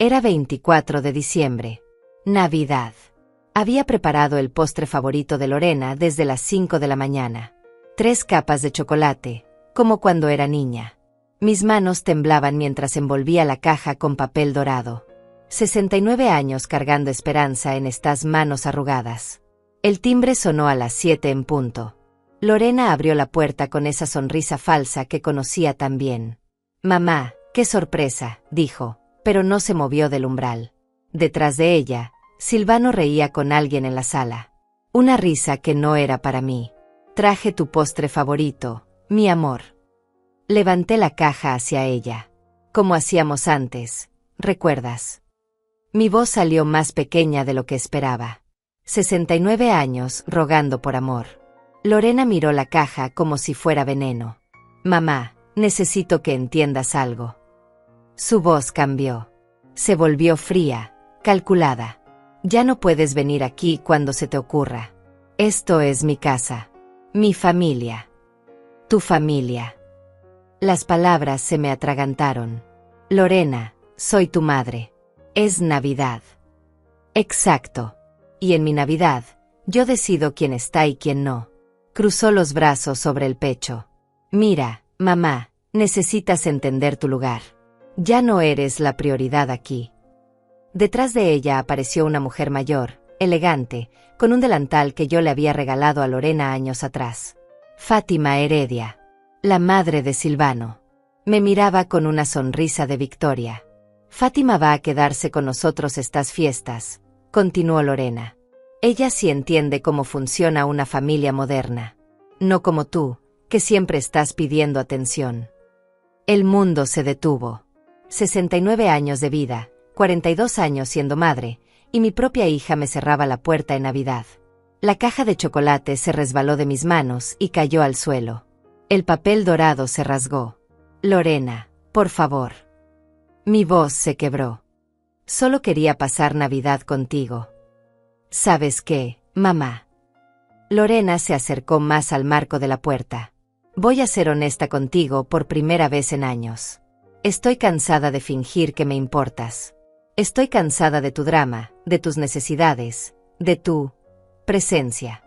Era 24 de diciembre. Navidad. Había preparado el postre favorito de Lorena desde las 5 de la mañana. 3 capas de chocolate, como cuando era niña. Mis manos temblaban mientras envolvía la caja con papel dorado. 69 años cargando esperanza en estas manos arrugadas. El timbre sonó a las 7 en punto. Lorena abrió la puerta con esa sonrisa falsa que conocía tan bien. «Mamá, qué sorpresa», dijo, pero no se movió del umbral. Detrás de ella, Silvano reía con alguien en la sala. Una risa que no era para mí. «Traje tu postre favorito, mi amor». Levanté la caja hacia ella. Como hacíamos antes, ¿recuerdas? Mi voz salió más pequeña de lo que esperaba. 69 años rogando por amor. Lorena miró la caja como si fuera veneno. «Mamá, necesito que entiendas algo». Su voz cambió. Se volvió fría, calculada. «Ya no puedes venir aquí cuando se te ocurra. Esto es mi casa. Mi familia. Tu familia». Las palabras se me atragantaron. «Lorena, soy tu madre. Es Navidad». «Exacto. Y en mi Navidad, yo decido quién está y quién no». Cruzó los brazos sobre el pecho. «Mira, mamá, necesitas entender tu lugar. Ya no eres la prioridad aquí». Detrás de ella apareció una mujer mayor, elegante, con un delantal que yo le había regalado a Lorena años atrás. Fátima Heredia, la madre de Silvano. Me miraba con una sonrisa de victoria. «Fátima va a quedarse con nosotros estas fiestas», continuó Lorena. «Ella sí entiende cómo funciona una familia moderna. No como tú, que siempre estás pidiendo atención». El mundo se detuvo. 69 años de vida, 42 años siendo madre, y mi propia hija me cerraba la puerta en Navidad. La caja de chocolate se resbaló de mis manos y cayó al suelo. El papel dorado se rasgó. «Lorena, por favor». Mi voz se quebró. «Solo quería pasar Navidad contigo». «¿Sabes qué, mamá?» Lorena se acercó más al marco de la puerta. «Voy a ser honesta contigo por primera vez en años. Estoy cansada de fingir que me importas. Estoy cansada de tu drama, de tus necesidades, de tu presencia».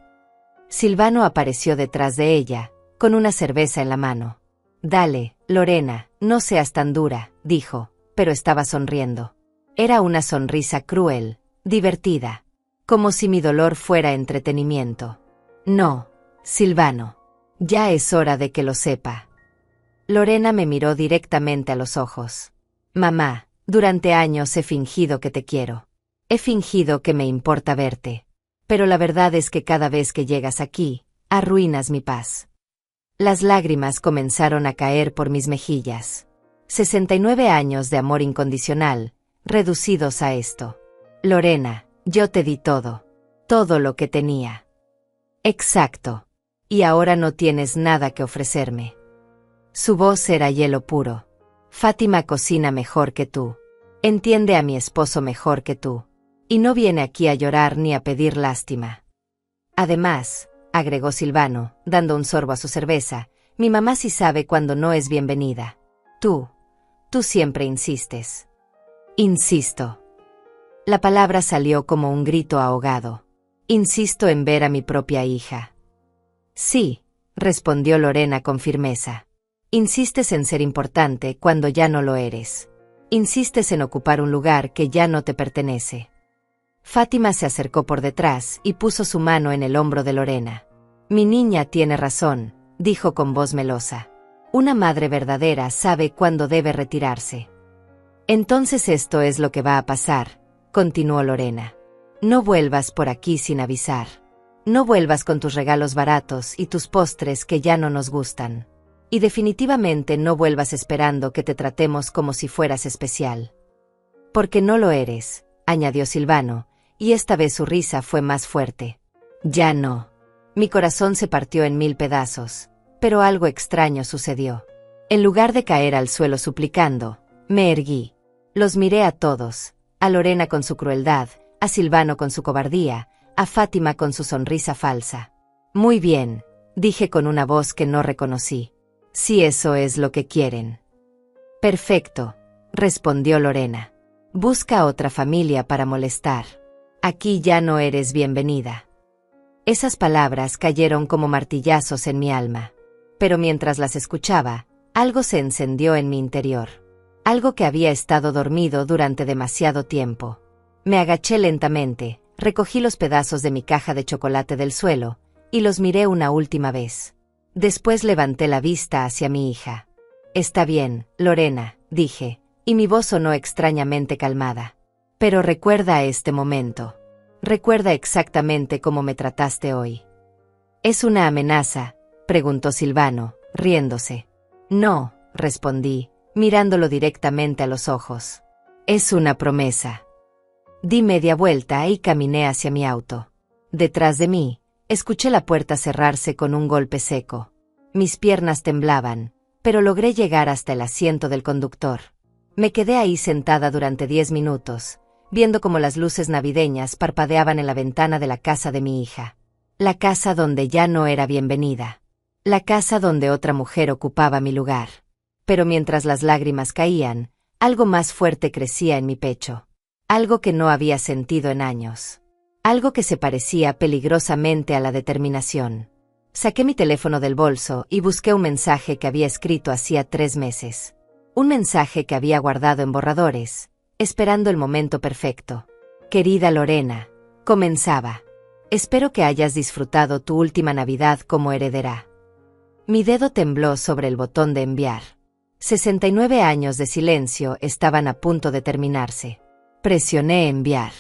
Silvano apareció detrás de ella, con una cerveza en la mano. «Dale, Lorena, no seas tan dura», dijo, pero estaba sonriendo. Era una sonrisa cruel, divertida, como si mi dolor fuera entretenimiento. «No, Silvano. Ya es hora de que lo sepa». Lorena me miró directamente a los ojos. «Mamá, durante años he fingido que te quiero. He fingido que me importa verte. Pero la verdad es que cada vez que llegas aquí, arruinas mi paz». Las lágrimas comenzaron a caer por mis mejillas. 69 años de amor incondicional, reducidos a esto. «Lorena, yo te di todo. Todo lo que tenía». «Exacto. Y ahora no tienes nada que ofrecerme». Su voz era hielo puro. «Fátima cocina mejor que tú. Entiende a mi esposo mejor que tú. Y no viene aquí a llorar ni a pedir lástima. Además», agregó Silvano, dando un sorbo a su cerveza, «mi mamá sí sabe cuando no es bienvenida. Tú siempre insistes». «Insisto». La palabra salió como un grito ahogado. «Insisto en ver a mi propia hija». «Sí», respondió Lorena con firmeza. «Insistes en ser importante cuando ya no lo eres. Insistes en ocupar un lugar que ya no te pertenece». Fátima se acercó por detrás y puso su mano en el hombro de Lorena. «Mi niña tiene razón», dijo con voz melosa. «Una madre verdadera sabe cuándo debe retirarse». «Entonces esto es lo que va a pasar», continuó Lorena. «No vuelvas por aquí sin avisar. No vuelvas con tus regalos baratos y tus postres que ya no nos gustan. Y definitivamente no vuelvas esperando que te tratemos como si fueras especial. Porque no lo eres», añadió Silvano, y esta vez su risa fue más fuerte. «Ya no». Mi corazón se partió en 1000 pedazos, pero algo extraño sucedió. En lugar de caer al suelo suplicando, me erguí. Los miré a todos, a Lorena con su crueldad, a Silvano con su cobardía, a Fátima con su sonrisa falsa. «Muy bien», dije con una voz que no reconocí. «Si eso es lo que quieren». «Perfecto», respondió Lorena. Busca otra familia para molestar. Aquí ya no eres bienvenida. Esas palabras cayeron como martillazos en mi alma. Pero mientras las escuchaba, algo se encendió en mi interior. Algo que había estado dormido durante demasiado tiempo. Me agaché lentamente, recogí los pedazos de mi caja de chocolate del suelo, y los miré una última vez. Después levanté la vista hacia mi hija. Está bien, Lorena, dije, y mi voz sonó extrañamente calmada. Pero recuerda este momento. Recuerda exactamente cómo me trataste hoy. ¿Es una amenaza?, preguntó Silvano, riéndose. No, respondí, mirándolo directamente a los ojos. Es una promesa. Di media vuelta y caminé hacia mi auto. Detrás de mí, escuché la puerta cerrarse con un golpe seco. Mis piernas temblaban, pero logré llegar hasta el asiento del conductor. Me quedé ahí sentada durante 10 minutos, viendo cómo las luces navideñas parpadeaban en la ventana de la casa de mi hija. La casa donde ya no era bienvenida. La casa donde otra mujer ocupaba mi lugar. Pero mientras las lágrimas caían, algo más fuerte crecía en mi pecho. Algo que no había sentido en años. Algo que se parecía peligrosamente a la determinación. Saqué mi teléfono del bolso y busqué un mensaje que había escrito hacía 3 meses. Un mensaje que había guardado en borradores, esperando el momento perfecto. Querida Lorena, comenzaba. Espero que hayas disfrutado tu última Navidad como heredera. Mi dedo tembló sobre el botón de enviar. 69 años de silencio estaban a punto de terminarse. Presioné enviar.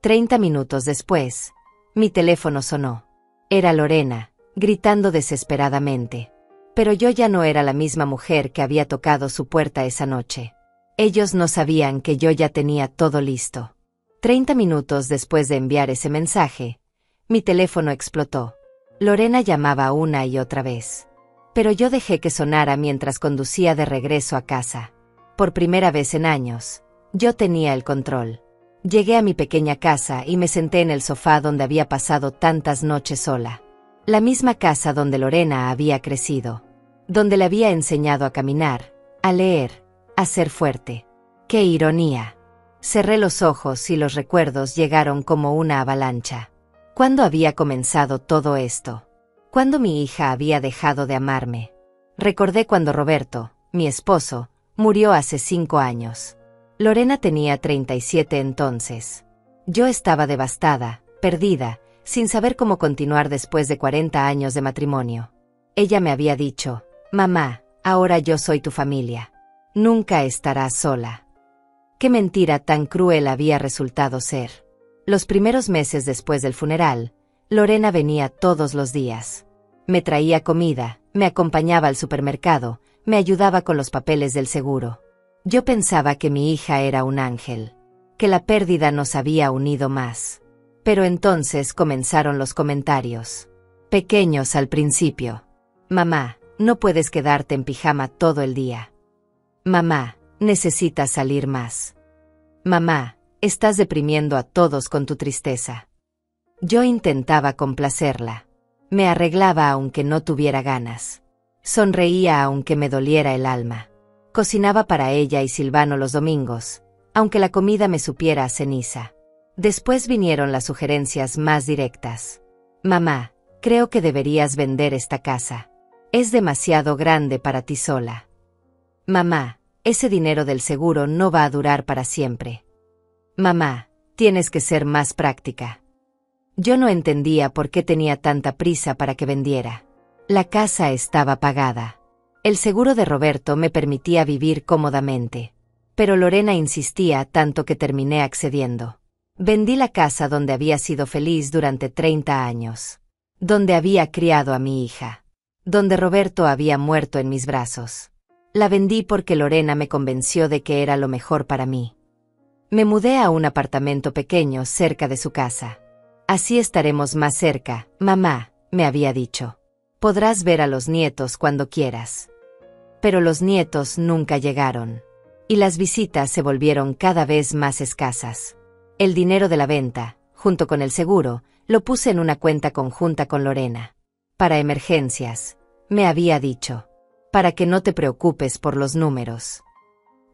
30 minutos después, mi teléfono sonó. Era Lorena, gritando desesperadamente. Pero yo ya no era la misma mujer que había tocado su puerta esa noche. Ellos no sabían que yo ya tenía todo listo. 30 minutos después de enviar ese mensaje, mi teléfono explotó. Lorena llamaba una y otra vez. Pero yo dejé que sonara mientras conducía de regreso a casa. Por primera vez en años, yo tenía el control. Llegué a mi pequeña casa y me senté en el sofá donde había pasado tantas noches sola. La misma casa donde Lorena había crecido. Donde le había enseñado a caminar, a leer, a ser fuerte. ¡Qué ironía! Cerré los ojos y los recuerdos llegaron como una avalancha. ¿Cuándo había comenzado todo esto? ¿Cuándo mi hija había dejado de amarme? Recordé cuando Roberto, mi esposo, murió hace 5 años. Lorena tenía 37 entonces. Yo estaba devastada, perdida, sin saber cómo continuar después de 40 años de matrimonio. Ella me había dicho, mamá, ahora yo soy tu familia. Nunca estarás sola. Qué mentira tan cruel había resultado ser. Los primeros meses después del funeral, Lorena venía todos los días. Me traía comida, me acompañaba al supermercado, me ayudaba con los papeles del seguro. Yo pensaba que mi hija era un ángel, que la pérdida nos había unido más. Pero entonces comenzaron los comentarios. Pequeños al principio. Mamá, no puedes quedarte en pijama todo el día. Mamá, necesitas salir más. Mamá, estás deprimiendo a todos con tu tristeza. Yo intentaba complacerla. Me arreglaba aunque no tuviera ganas. Sonreía aunque me doliera el alma. Cocinaba para ella y Silvano los domingos, aunque la comida me supiera a ceniza. Después vinieron las sugerencias más directas. Mamá, creo que deberías vender esta casa. Es demasiado grande para ti sola. Mamá, ese dinero del seguro no va a durar para siempre. Mamá, tienes que ser más práctica. Yo no entendía por qué tenía tanta prisa para que vendiera. La casa estaba pagada. El seguro de Roberto me permitía vivir cómodamente. Pero Lorena insistía tanto que terminé accediendo. Vendí la casa donde había sido feliz durante 30 años. Donde había criado a mi hija. Donde Roberto había muerto en mis brazos. La vendí porque Lorena me convenció de que era lo mejor para mí. Me mudé a un apartamento pequeño cerca de su casa. Así estaremos más cerca, mamá, me había dicho. Podrás ver a los nietos cuando quieras. Pero los nietos nunca llegaron. Y las visitas se volvieron cada vez más escasas. El dinero de la venta, junto con el seguro, lo puse en una cuenta conjunta con Lorena. Para emergencias, me había dicho. Para que no te preocupes por los números.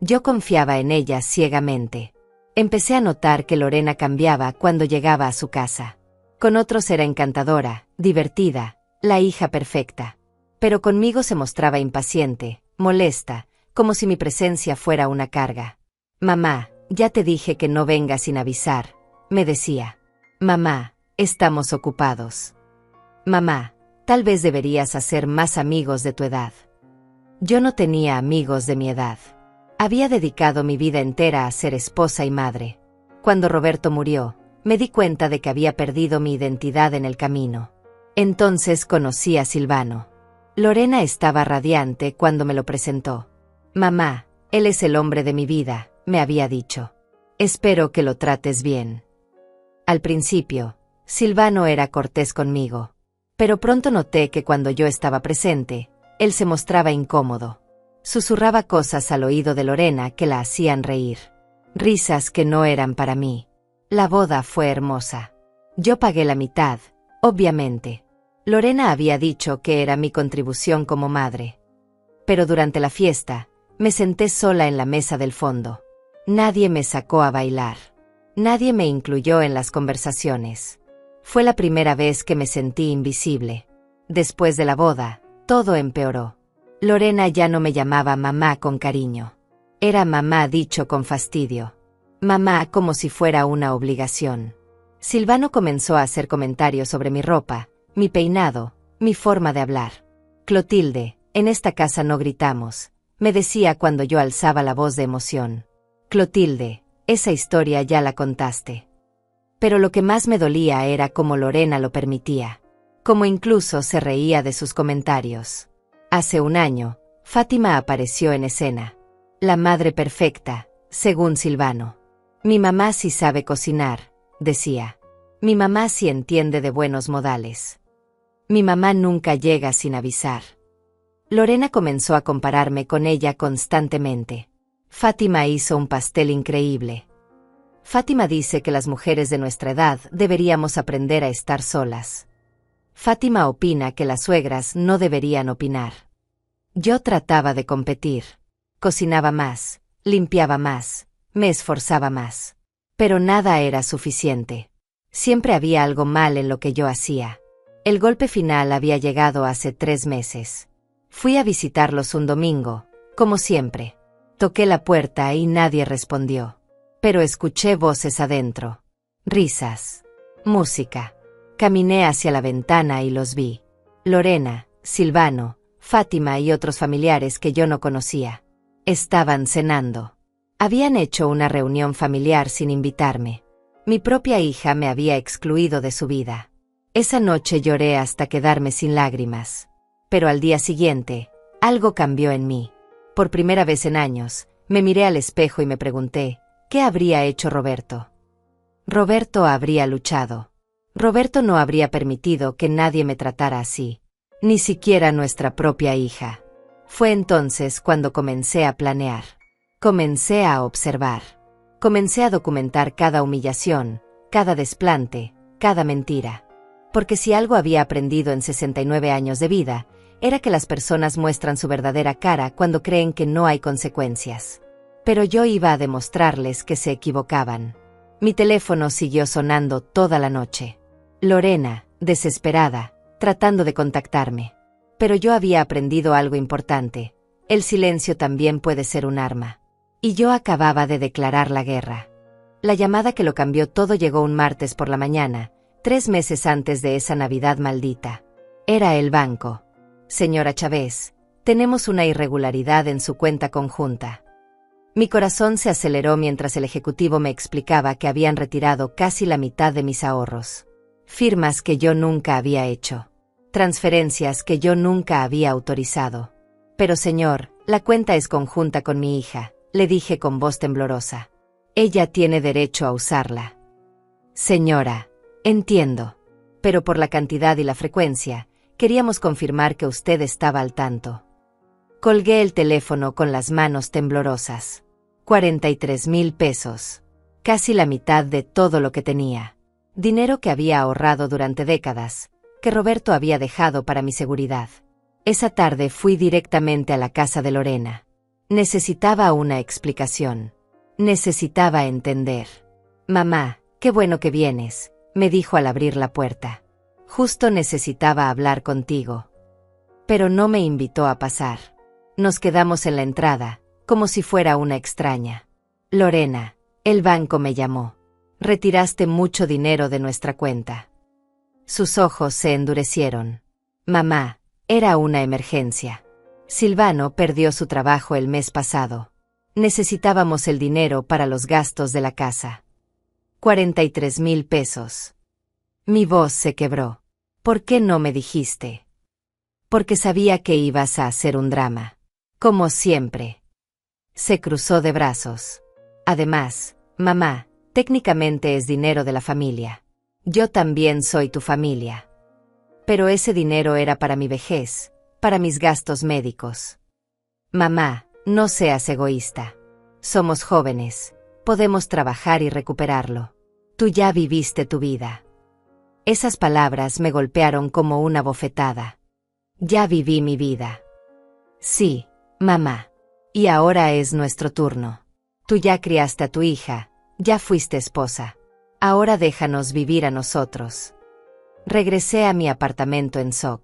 Yo confiaba en ella ciegamente. Empecé a notar que Lorena cambiaba cuando llegaba a su casa. Con otros era encantadora, divertida, la hija perfecta. Pero conmigo se mostraba impaciente, molesta, como si mi presencia fuera una carga. «Mamá, ya te dije que no vengas sin avisar», me decía. «Mamá, estamos ocupados». «Mamá, tal vez deberías hacer más amigos de tu edad». Yo no tenía amigos de mi edad. Había dedicado mi vida entera a ser esposa y madre. Cuando Roberto murió, me di cuenta de que había perdido mi identidad en el camino. Entonces conocí a Silvano. Lorena estaba radiante cuando me lo presentó. «Mamá, él es el hombre de mi vida», me había dicho. «Espero que lo trates bien». Al principio, Silvano era cortés conmigo. Pero pronto noté que cuando yo estaba presente, él se mostraba incómodo. Susurraba cosas al oído de Lorena que la hacían reír. Risas que no eran para mí. La boda fue hermosa. Yo pagué la mitad, obviamente. Lorena había dicho que era mi contribución como madre. Pero durante la fiesta, me senté sola en la mesa del fondo. Nadie me sacó a bailar. Nadie me incluyó en las conversaciones. Fue la primera vez que me sentí invisible. Después de la boda, todo empeoró. Lorena ya no me llamaba mamá con cariño. Era mamá dicho con fastidio. Mamá como si fuera una obligación. Silvano comenzó a hacer comentarios sobre mi ropa, mi peinado, mi forma de hablar. «Clotilde, en esta casa no gritamos», me decía cuando yo alzaba la voz de emoción. «Clotilde, esa historia ya la contaste». Pero lo que más me dolía era cómo Lorena lo permitía. Cómo incluso se reía de sus comentarios. Hace un año, Fátima apareció en escena. La madre perfecta, según Silvano. «Mi mamá sí sabe cocinar», decía. «Mi mamá sí entiende de buenos modales. Mi mamá nunca llega sin avisar». Lorena comenzó a compararme con ella constantemente. «Fátima hizo un pastel increíble». Fátima dice que las mujeres de nuestra edad deberíamos aprender a estar solas. Fátima opina que las suegras no deberían opinar. Yo trataba de competir. Cocinaba más, limpiaba más, me esforzaba más. Pero nada era suficiente. Siempre había algo mal en lo que yo hacía. El golpe final había llegado hace 3 meses. Fui a visitarlos un domingo, como siempre. Toqué la puerta y nadie respondió. Pero escuché voces adentro. Risas. Música. Caminé hacia la ventana y los vi. Lorena, Silvano, Fátima y otros familiares que yo no conocía. Estaban cenando. Habían hecho una reunión familiar sin invitarme. Mi propia hija me había excluido de su vida. Esa noche lloré hasta quedarme sin lágrimas. Pero al día siguiente, algo cambió en mí. Por primera vez en años, me miré al espejo y me pregunté, ¿qué habría hecho Roberto? Roberto habría luchado. Roberto no habría permitido que nadie me tratara así. Ni siquiera nuestra propia hija. Fue entonces cuando comencé a planear. Comencé a observar. Comencé a documentar cada humillación, cada desplante, cada mentira. Porque si algo había aprendido en 69 años de vida, era que las personas muestran su verdadera cara cuando creen que no hay consecuencias. Pero yo iba a demostrarles que se equivocaban. Mi teléfono siguió sonando toda la noche. Lorena, desesperada, tratando de contactarme. Pero yo había aprendido algo importante. El silencio también puede ser un arma. Y yo acababa de declarar la guerra. La llamada que lo cambió todo llegó un martes por la mañana, 3 meses antes de esa Navidad maldita. Era el banco. «Señora Chávez, tenemos una irregularidad en su cuenta conjunta». Mi corazón se aceleró mientras el ejecutivo me explicaba que habían retirado casi la mitad de mis ahorros. Firmas que yo nunca había hecho. Transferencias que yo nunca había autorizado. «Pero señor, la cuenta es conjunta con mi hija», le dije con voz temblorosa. «Ella tiene derecho a usarla». «Señora, entiendo. Pero por la cantidad y la frecuencia, queríamos confirmar que usted estaba al tanto». Colgué el teléfono con las manos temblorosas. 43,000 pesos. Casi la mitad de todo lo que tenía. Dinero que había ahorrado durante décadas, que Roberto había dejado para mi seguridad. Esa tarde fui directamente a la casa de Lorena. Necesitaba una explicación. Necesitaba entender. Mamá, qué bueno que vienes, me dijo al abrir la puerta. Justo necesitaba hablar contigo. Pero no me invitó a pasar. Nos quedamos en la entrada, como si fuera una extraña. Lorena, el banco me llamó. Retiraste mucho dinero de nuestra cuenta. Sus ojos se endurecieron. Mamá, era una emergencia. Silvano perdió su trabajo el mes pasado. Necesitábamos el dinero para los gastos de la casa. 43,000 pesos. Mi voz se quebró. ¿Por qué no me dijiste? Porque sabía que ibas a hacer un drama. Como siempre. Se cruzó de brazos. Además, mamá, técnicamente es dinero de la familia. Yo también soy tu familia. Pero ese dinero era para mi vejez, para mis gastos médicos. Mamá, no seas egoísta. Somos jóvenes, podemos trabajar y recuperarlo. Tú ya viviste tu vida. Esas palabras me golpearon como una bofetada. Ya viví mi vida. Sí, mamá. Y ahora es nuestro turno. Tú ya criaste a tu hija, ya fuiste esposa. Ahora déjanos vivir a nosotros. Regresé a mi apartamento en Soc.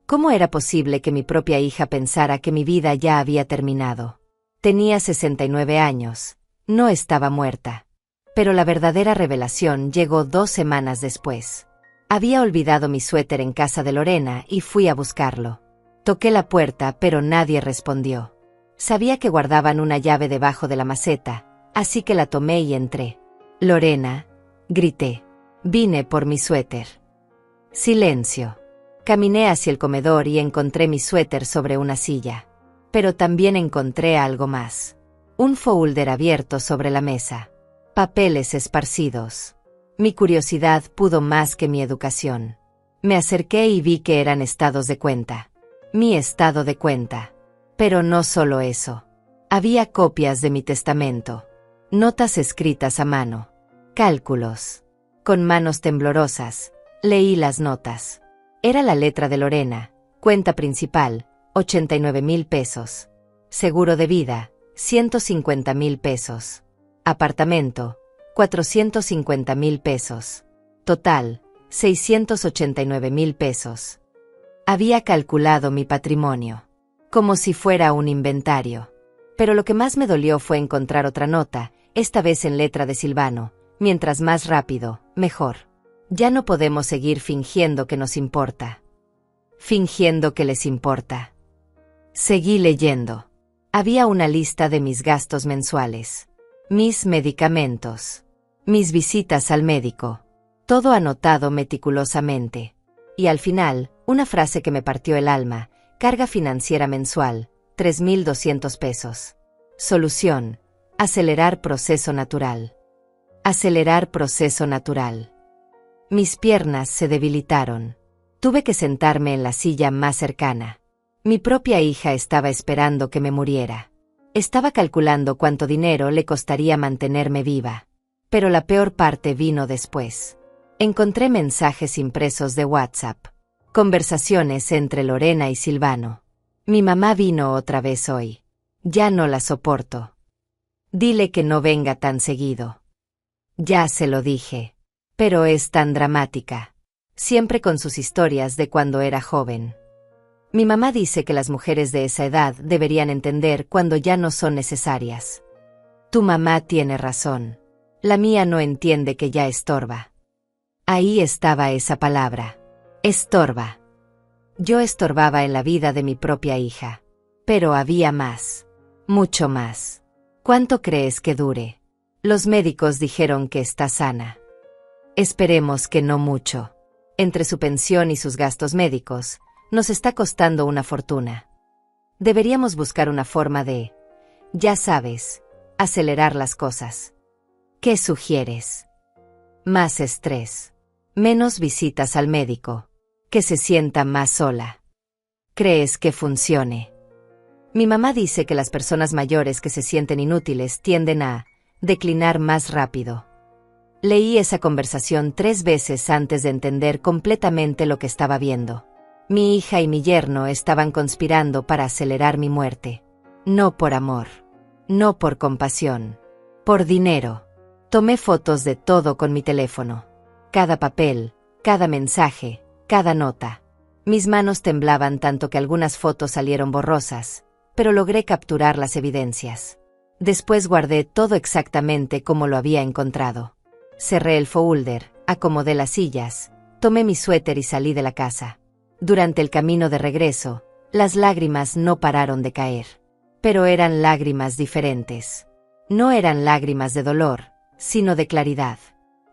¿Cómo era posible que mi propia hija pensara que mi vida ya había terminado? Tenía 69 años. No estaba muerta. Pero la verdadera revelación llegó 2 semanas después. Había olvidado mi suéter en casa de Lorena y fui a buscarlo. Toqué la puerta, pero nadie respondió. Sabía que guardaban una llave debajo de la maceta, así que la tomé y entré. Lorena, grité. Vine por mi suéter. Silencio. Caminé hacia el comedor y encontré mi suéter sobre una silla. Pero también encontré algo más. Un folder abierto sobre la mesa. Papeles esparcidos. Mi curiosidad pudo más que mi educación. Me acerqué y vi que eran estados de cuenta. Mi estado de cuenta. Pero no solo eso. Había copias de mi testamento. Notas escritas a mano. Cálculos. Con manos temblorosas, leí las notas. Era la letra de Lorena. Cuenta principal, 89,000 pesos. Seguro de vida, 150,000 pesos. Apartamento, 450,000 pesos. Total, 689,000 pesos. Había calculado mi patrimonio. Como si fuera un inventario. Pero lo que más me dolió fue encontrar otra nota, esta vez en letra de Silvano. Mientras más rápido, mejor. Ya no podemos seguir fingiendo que nos importa. Fingiendo que les importa. Seguí leyendo. Había una lista de mis gastos mensuales. Mis medicamentos. Mis visitas al médico. Todo anotado meticulosamente. Y al final, una frase que me partió el alma. Carga financiera mensual, 3,200 pesos. Solución. Acelerar proceso natural. Acelerar proceso natural. Mis piernas se debilitaron. Tuve que sentarme en la silla más cercana. Mi propia hija estaba esperando que me muriera. Estaba calculando cuánto dinero le costaría mantenerme viva. Pero la peor parte vino después. Encontré mensajes impresos de WhatsApp. Conversaciones entre Lorena y Silvano. Mi mamá vino otra vez hoy. Ya no la soporto. Dile que no venga tan seguido. Ya se lo dije. Pero es tan dramática. Siempre con sus historias de cuando era joven. Mi mamá dice que las mujeres de esa edad deberían entender cuando ya no son necesarias. Tu mamá tiene razón. La mía no entiende que ya estorba. Ahí estaba esa palabra. Estorba. Yo estorbaba en la vida de mi propia hija. Pero había más. Mucho más. ¿Cuánto crees que dure? Los médicos dijeron que está sana. Esperemos que no mucho. Entre su pensión y sus gastos médicos, nos está costando una fortuna. Deberíamos buscar una forma de, ya sabes, acelerar las cosas. ¿Qué sugieres? Más estrés. Menos visitas al médico. Que se sienta más sola. ¿Crees que funcione? Mi mamá dice que las personas mayores que se sienten inútiles tienden a declinar más rápido. Leí esa conversación 3 veces antes de entender completamente lo que estaba viendo. Mi hija y mi yerno estaban conspirando para acelerar mi muerte. No por amor. No por compasión. Por dinero. Tomé fotos de todo con mi teléfono. Cada papel, cada mensaje, cada nota. Mis manos temblaban tanto que algunas fotos salieron borrosas, pero logré capturar las evidencias. Después guardé todo exactamente como lo había encontrado. Cerré el folder, acomodé las sillas, tomé mi suéter y salí de la casa. Durante el camino de regreso, las lágrimas no pararon de caer. Pero eran lágrimas diferentes. No eran lágrimas de dolor, sino de claridad.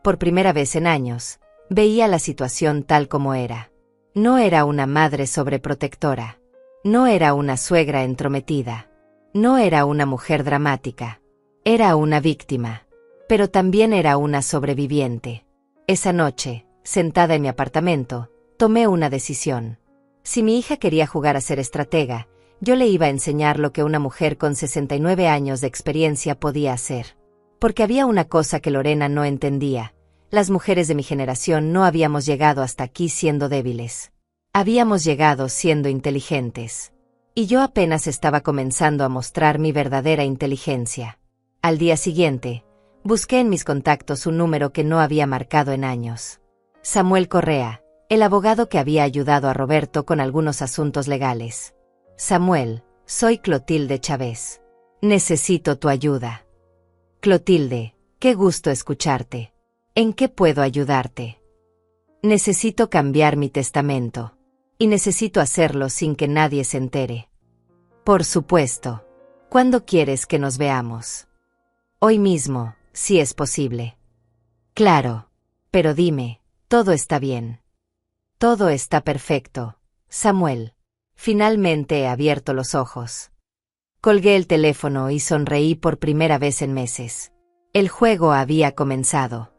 Por primera vez en años, veía la situación tal como era. No era una madre sobreprotectora. No era una suegra entrometida. No era una mujer dramática. Era una víctima. Pero también era una sobreviviente. Esa noche, sentada en mi apartamento, tomé una decisión. Si mi hija quería jugar a ser estratega, yo le iba a enseñar lo que una mujer con 69 años de experiencia podía hacer. Porque había una cosa que Lorena no entendía. Las mujeres de mi generación no habíamos llegado hasta aquí siendo débiles. Habíamos llegado siendo inteligentes. Y yo apenas estaba comenzando a mostrar mi verdadera inteligencia. Al día siguiente, busqué en mis contactos un número que no había marcado en años. Samuel Correa, el abogado que había ayudado a Roberto con algunos asuntos legales. Samuel, soy Clotilde Chávez. Necesito tu ayuda. Clotilde, qué gusto escucharte. ¿En qué puedo ayudarte? Necesito cambiar mi testamento. Y necesito hacerlo sin que nadie se entere. Por supuesto. ¿Cuándo quieres que nos veamos? Hoy mismo, si es posible. Claro. Pero dime, todo está bien. Todo está perfecto, Samuel. Finalmente he abierto los ojos. Colgué el teléfono y sonreí por primera vez en meses. El juego había comenzado.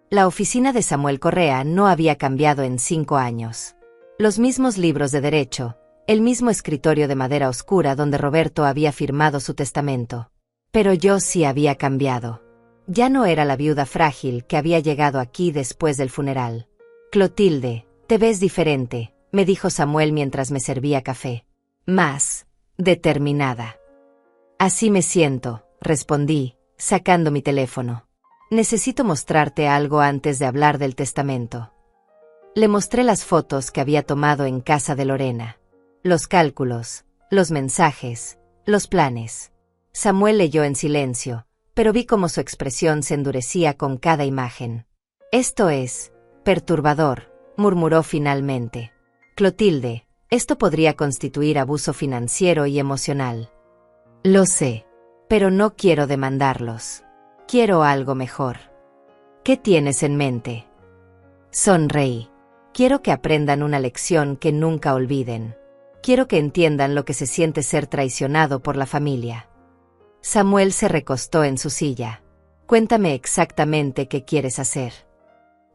La oficina de Samuel Correa no había cambiado en 5 años. Los mismos libros de derecho, el mismo escritorio de madera oscura donde Roberto había firmado su testamento. Pero yo sí había cambiado. Ya no era la viuda frágil que había llegado aquí después del funeral. Clotilde, te ves diferente, me dijo Samuel mientras me servía café. Más determinada. Así me siento, respondí, sacando mi teléfono. Necesito mostrarte algo antes de hablar del testamento. Le mostré las fotos que había tomado en casa de Lorena. Los cálculos, los mensajes, los planes. Samuel leyó en silencio, pero vi cómo su expresión se endurecía con cada imagen. Esto es perturbador, murmuró finalmente. Clotilde, esto podría constituir abuso financiero y emocional. Lo sé, pero no quiero demandarlos. Quiero algo mejor. ¿Qué tienes en mente? Sonreí. Quiero que aprendan una lección que nunca olviden. Quiero que entiendan lo que se siente ser traicionado por la familia. Samuel se recostó en su silla. Cuéntame exactamente qué quieres hacer.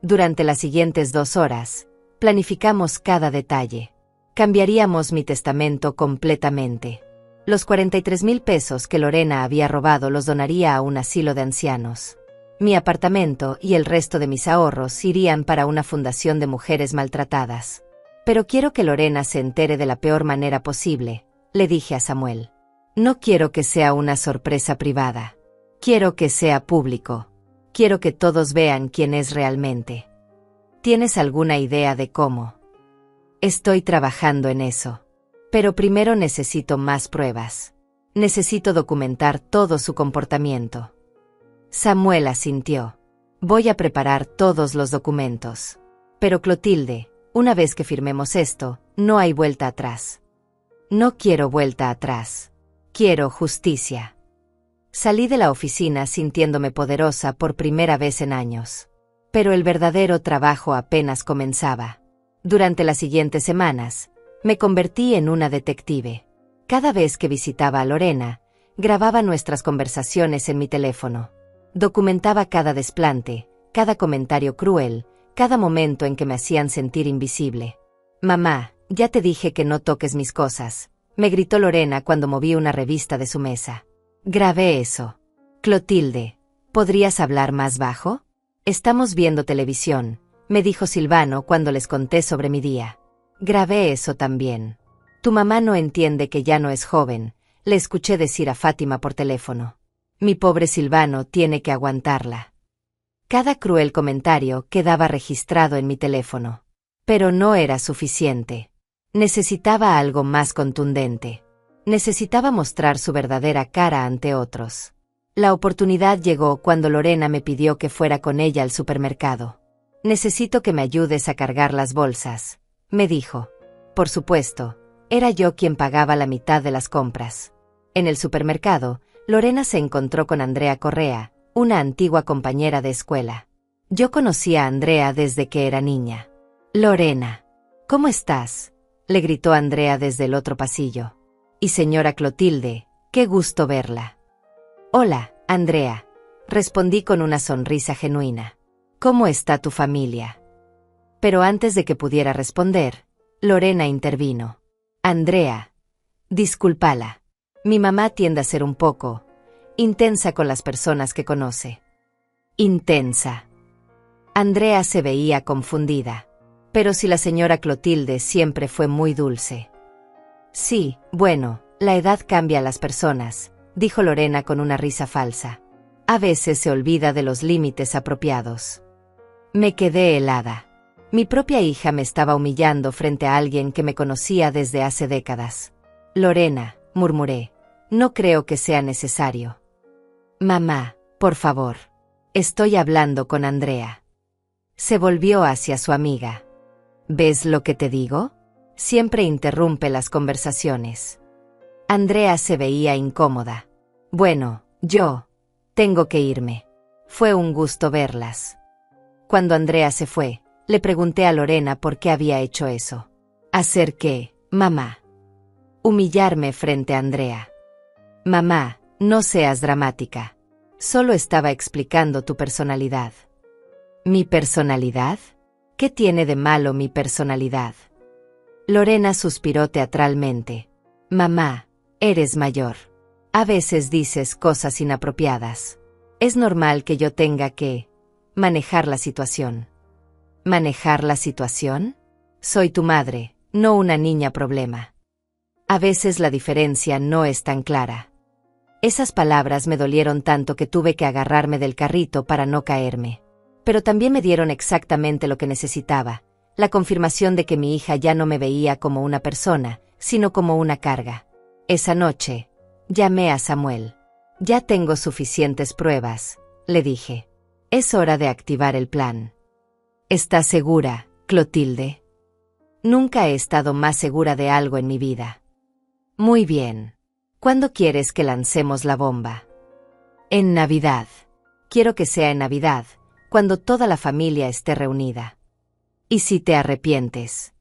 Durante las siguientes 2 horas, planificamos cada detalle. Cambiaríamos mi testamento completamente. Los 43,000 pesos que Lorena había robado los donaría a un asilo de ancianos. Mi apartamento y el resto de mis ahorros irían para una fundación de mujeres maltratadas. Pero quiero que Lorena se entere de la peor manera posible, le dije a Samuel. No quiero que sea una sorpresa privada. Quiero que sea público. Quiero que todos vean quién es realmente. ¿Tienes alguna idea de cómo? Estoy trabajando en eso. Pero primero necesito más pruebas. Necesito documentar todo su comportamiento. Samuel asintió. Voy a preparar todos los documentos. Pero Clotilde, una vez que firmemos esto, no hay vuelta atrás. No quiero vuelta atrás. Quiero justicia. Salí de la oficina sintiéndome poderosa por primera vez en años. Pero el verdadero trabajo apenas comenzaba. Durante las siguientes semanas, me convertí en una detective. Cada vez que visitaba a Lorena, grababa nuestras conversaciones en mi teléfono. Documentaba cada desplante, cada comentario cruel, cada momento en que me hacían sentir invisible. Mamá, ya te dije que no toques mis cosas, me gritó Lorena cuando moví una revista de su mesa. Grabé eso. Clotilde, ¿podrías hablar más bajo? Estamos viendo televisión, me dijo Silvano cuando les conté sobre mi día. Grabé eso también. Tu mamá no entiende que ya no es joven, le escuché decir a Fátima por teléfono. Mi pobre Silvano tiene que aguantarla. Cada cruel comentario quedaba registrado en mi teléfono. Pero no era suficiente. Necesitaba algo más contundente. Necesitaba mostrar su verdadera cara ante otros. La oportunidad llegó cuando Lorena me pidió que fuera con ella al supermercado. «Necesito que me ayudes a cargar las bolsas», me dijo. Por supuesto, era yo quien pagaba la mitad de las compras. En el supermercado, Lorena se encontró con Andrea Correa, una antigua compañera de escuela. Yo conocía a Andrea desde que era niña. «Lorena, ¿cómo estás?», le gritó Andrea desde el otro pasillo. «Y señora Clotilde, qué gusto verla». «Hola, Andrea», respondí con una sonrisa genuina. «¿Cómo está tu familia?». Pero antes de que pudiera responder, Lorena intervino. «Andrea, discúlpala. Mi mamá tiende a ser un poco intensa con las personas que conoce». «Intensa». Andrea se veía confundida. «Pero si la señora Clotilde siempre fue muy dulce». «Sí, bueno, la edad cambia a las personas», dijo Lorena con una risa falsa. «A veces se olvida de los límites apropiados». Me quedé helada. Mi propia hija me estaba humillando frente a alguien que me conocía desde hace décadas. «Lorena», murmuré, «no creo que sea necesario». «Mamá, por favor. Estoy hablando con Andrea». Se volvió hacia su amiga. «¿Ves lo que te digo? Siempre interrumpe las conversaciones». Andrea se veía incómoda. «Bueno, yo tengo que irme. Fue un gusto verlas». Cuando Andrea se fue, le pregunté a Lorena por qué había hecho eso. «¿Hacer qué, mamá?» «Humillarme frente a Andrea». «Mamá, no seas dramática. Solo estaba explicando tu personalidad». «¿Mi personalidad? ¿Qué tiene de malo mi personalidad?». Lorena suspiró teatralmente. «Mamá, eres mayor. A veces dices cosas inapropiadas. Es normal que yo tenga que manejar la situación». ¿Manejar la situación? Soy tu madre, no una niña problema. A veces la diferencia no es tan clara. Esas palabras me dolieron tanto que tuve que agarrarme del carrito para no caerme. Pero también me dieron exactamente lo que necesitaba, la confirmación de que mi hija ya no me veía como una persona, sino como una carga. Esa noche, llamé a Samuel. «Ya tengo suficientes pruebas», le dije. «Es hora de activar el plan». «¿Estás segura, Clotilde?». «Nunca he estado más segura de algo en mi vida». «Muy bien. ¿Cuándo quieres que lancemos la bomba?». «En Navidad. Quiero que sea en Navidad, cuando toda la familia esté reunida». «¿Y si te arrepientes?».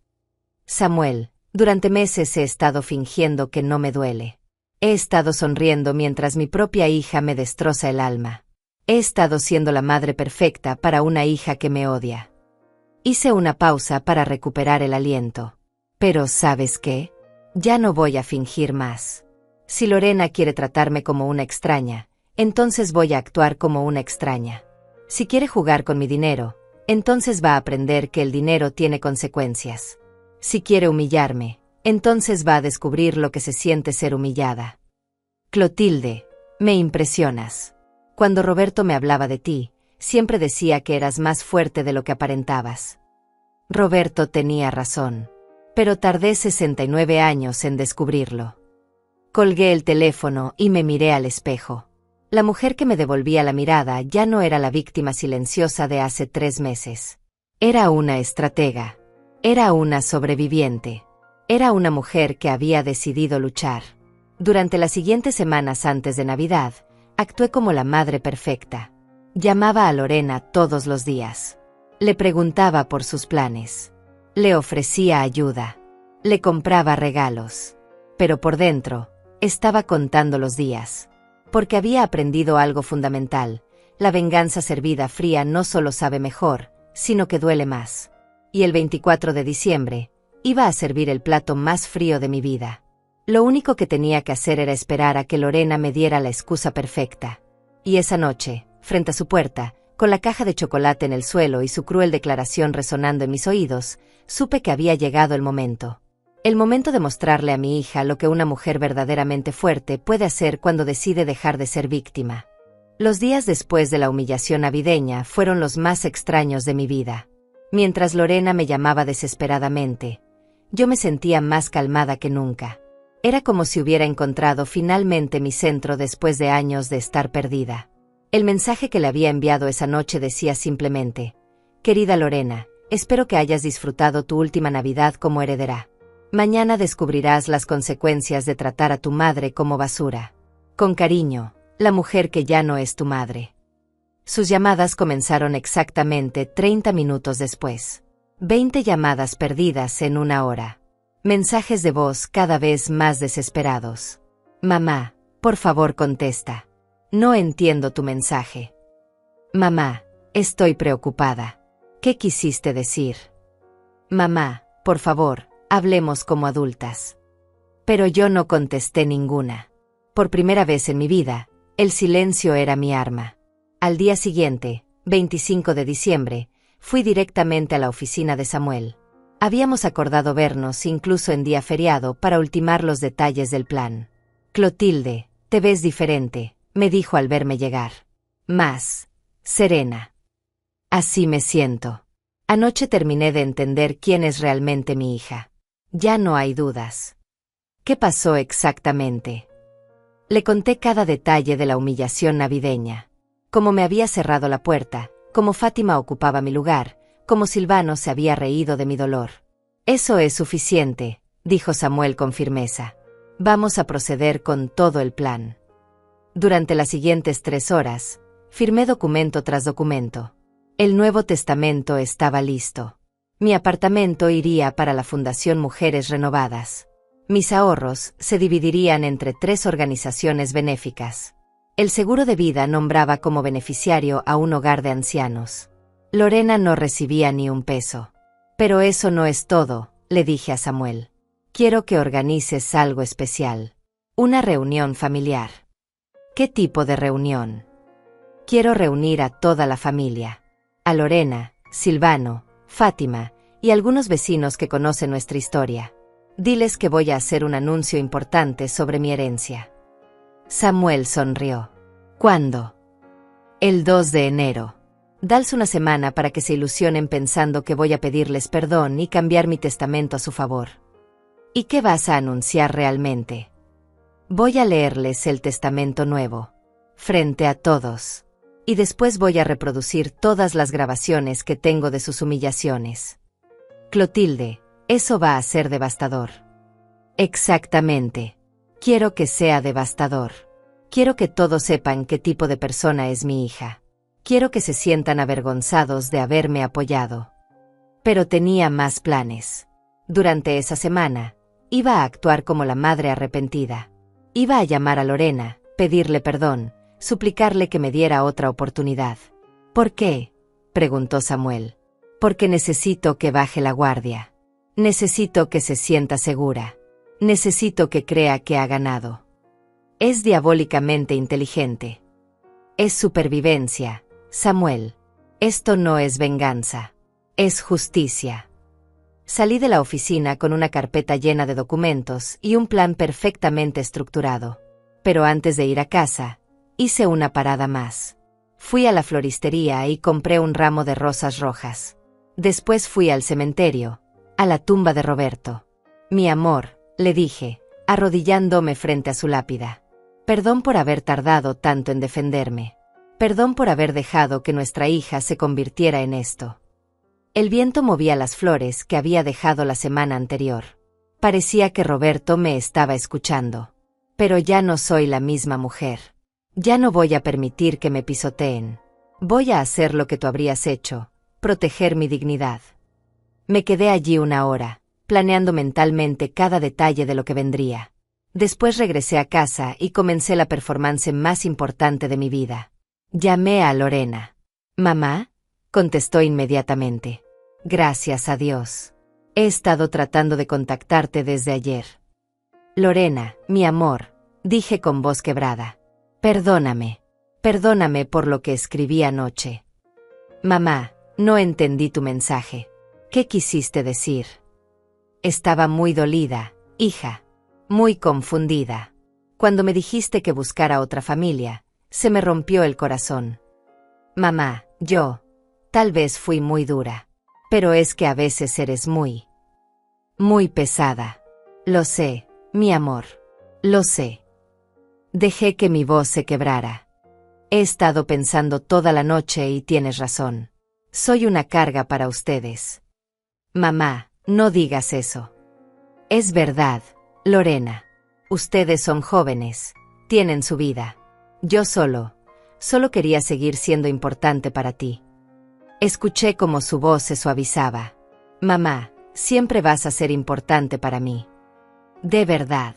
«Samuel, durante meses he estado fingiendo que no me duele. He estado sonriendo mientras mi propia hija me destroza el alma. He estado siendo la madre perfecta para una hija que me odia». Hice una pausa para recuperar el aliento. «Pero ¿sabes qué? Ya no voy a fingir más. Si Lorena quiere tratarme como una extraña, entonces voy a actuar como una extraña. Si quiere jugar con mi dinero, entonces va a aprender que el dinero tiene consecuencias. Si quiere humillarme, entonces va a descubrir lo que se siente ser humillada». «Clotilde, me impresionas. Cuando Roberto me hablaba de ti, siempre decía que eras más fuerte de lo que aparentabas». Roberto tenía razón, pero tardé 69 años en descubrirlo. Colgué el teléfono y me miré al espejo. La mujer que me devolvía la mirada ya no era la víctima silenciosa de hace 3 meses. Era una estratega. Era una sobreviviente. Era una mujer que había decidido luchar. Durante las siguientes semanas antes de Navidad, actué como la madre perfecta. Llamaba a Lorena todos los días. Le preguntaba por sus planes. Le ofrecía ayuda. Le compraba regalos. Pero por dentro, estaba contando los días. Porque había aprendido algo fundamental. La venganza servida fría no solo sabe mejor, sino que duele más. Y el 24 de diciembre, iba a servir el plato más frío de mi vida. Lo único que tenía que hacer era esperar a que Lorena me diera la excusa perfecta. Y esa noche, frente a su puerta, con la caja de chocolate en el suelo y su cruel declaración resonando en mis oídos, supe que había llegado el momento. El momento de mostrarle a mi hija lo que una mujer verdaderamente fuerte puede hacer cuando decide dejar de ser víctima. Los días después de la humillación navideña fueron los más extraños de mi vida. Mientras Lorena me llamaba desesperadamente, yo me sentía más calmada que nunca. Era como si hubiera encontrado finalmente mi centro después de años de estar perdida. El mensaje que le había enviado esa noche decía simplemente: «Querida Lorena, espero que hayas disfrutado tu última Navidad como heredera. Mañana descubrirás las consecuencias de tratar a tu madre como basura. Con cariño, la mujer que ya no es tu madre». Sus llamadas comenzaron exactamente 30 minutos después. 20 llamadas perdidas en una hora. Mensajes de voz cada vez más desesperados. «Mamá, por favor contesta. No entiendo tu mensaje. Mamá, estoy preocupada. ¿Qué quisiste decir? Mamá, por favor, hablemos como adultas». Pero yo no contesté ninguna. Por primera vez en mi vida, el silencio era mi arma. Al día siguiente, 25 de diciembre, fui directamente a la oficina de Samuel. Habíamos acordado vernos incluso en día feriado para ultimar los detalles del plan. «Clotilde, te ves diferente», me dijo al verme llegar. «Más serena». «Así me siento. Anoche terminé de entender quién es realmente mi hija. Ya no hay dudas». «¿Qué pasó exactamente?». Le conté cada detalle de la humillación navideña. Cómo me había cerrado la puerta, cómo Fátima ocupaba mi lugar, cómo Silvano se había reído de mi dolor. «Eso es suficiente», dijo Samuel con firmeza. «Vamos a proceder con todo el plan». Durante las siguientes 3 horas, firmé documento tras documento. El Nuevo Testamento estaba listo. Mi apartamento iría para la Fundación Mujeres Renovadas. Mis ahorros se dividirían entre 3 organizaciones benéficas. El seguro de vida nombraba como beneficiario a un hogar de ancianos. Lorena no recibía ni un peso. «Pero eso no es todo», le dije a Samuel. «Quiero que organices algo especial. Una reunión familiar». «¿Qué tipo de reunión?». «Quiero reunir a toda la familia. A Lorena, Silvano, Fátima y algunos vecinos que conocen nuestra historia. Diles que voy a hacer un anuncio importante sobre mi herencia». Samuel sonrió. «¿Cuándo?». «El 2 de enero. Dales una semana para que se ilusionen pensando que voy a pedirles perdón y cambiar mi testamento a su favor». «¿Y qué vas a anunciar realmente?». «Voy a leerles el testamento nuevo, frente a todos. Y después voy a reproducir todas las grabaciones que tengo de sus humillaciones». «Clotilde, eso va a ser devastador». «Exactamente. Quiero que sea devastador. Quiero que todos sepan qué tipo de persona es mi hija. Quiero que se sientan avergonzados de haberme apoyado». Pero tenía más planes. Durante esa semana, iba a actuar como la madre arrepentida. Iba a llamar a Lorena, pedirle perdón, suplicarle que me diera otra oportunidad. «¿Por qué?», preguntó Samuel. «Porque necesito que baje la guardia. Necesito que se sienta segura. Necesito que crea que ha ganado. Es diabólicamente inteligente. Es supervivencia, Samuel. Esto no es venganza. Es justicia». Salí de la oficina con una carpeta llena de documentos y un plan perfectamente estructurado. Pero antes de ir a casa, hice una parada más. Fui a la floristería y compré un ramo de rosas rojas. Después fui al cementerio, a la tumba de Roberto. «Mi amor», le dije, arrodillándome frente a su lápida. «Perdón por haber tardado tanto en defenderme. Perdón por haber dejado que nuestra hija se convirtiera en esto». El viento movía las flores que había dejado la semana anterior. Parecía que Roberto me estaba escuchando. «Pero ya no soy la misma mujer. Ya no voy a permitir que me pisoteen. Voy a hacer lo que tú habrías hecho, proteger mi dignidad». Me quedé allí una hora, planeando mentalmente cada detalle de lo que vendría. Después regresé a casa y comencé la performance más importante de mi vida. Llamé a Lorena. «¿Mamá?», contestó inmediatamente. «Gracias a Dios. He estado tratando de contactarte desde ayer». «Lorena, mi amor», dije con voz quebrada. «Perdóname. Perdóname por lo que escribí anoche». «Mamá, no entendí tu mensaje. ¿Qué quisiste decir?». «Estaba muy dolida, hija. Muy confundida. Cuando me dijiste que buscara otra familia, Se me rompió el corazón. Mamá, tal vez fui muy dura. Pero es que a veces eres muy pesada. Lo sé, mi amor. Lo sé. Dejé que mi voz se quebrara. He estado pensando toda la noche y tienes razón. Soy una carga para ustedes. Mamá, no digas eso. Es verdad, Lorena. Ustedes son jóvenes, tienen su vida. Yo solo quería seguir siendo importante para ti. Escuché cómo su voz se suavizaba. Mamá, siempre vas a ser importante para mí. De verdad.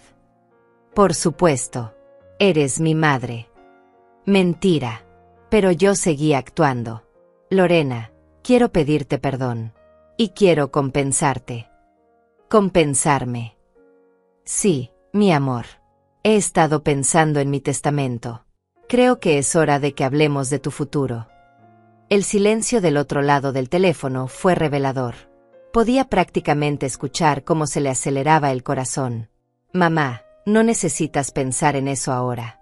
Por supuesto. Eres mi madre. Mentira. Pero yo seguí actuando. Lorena, quiero pedirte perdón. Y quiero compensarte. ¿Compensarme? Sí, mi amor. He estado pensando en mi testamento. Creo que es hora de que hablemos de tu futuro. El silencio del otro lado del teléfono fue revelador. Podía prácticamente escuchar cómo se le aceleraba el corazón. Mamá, no necesitas pensar en eso ahora.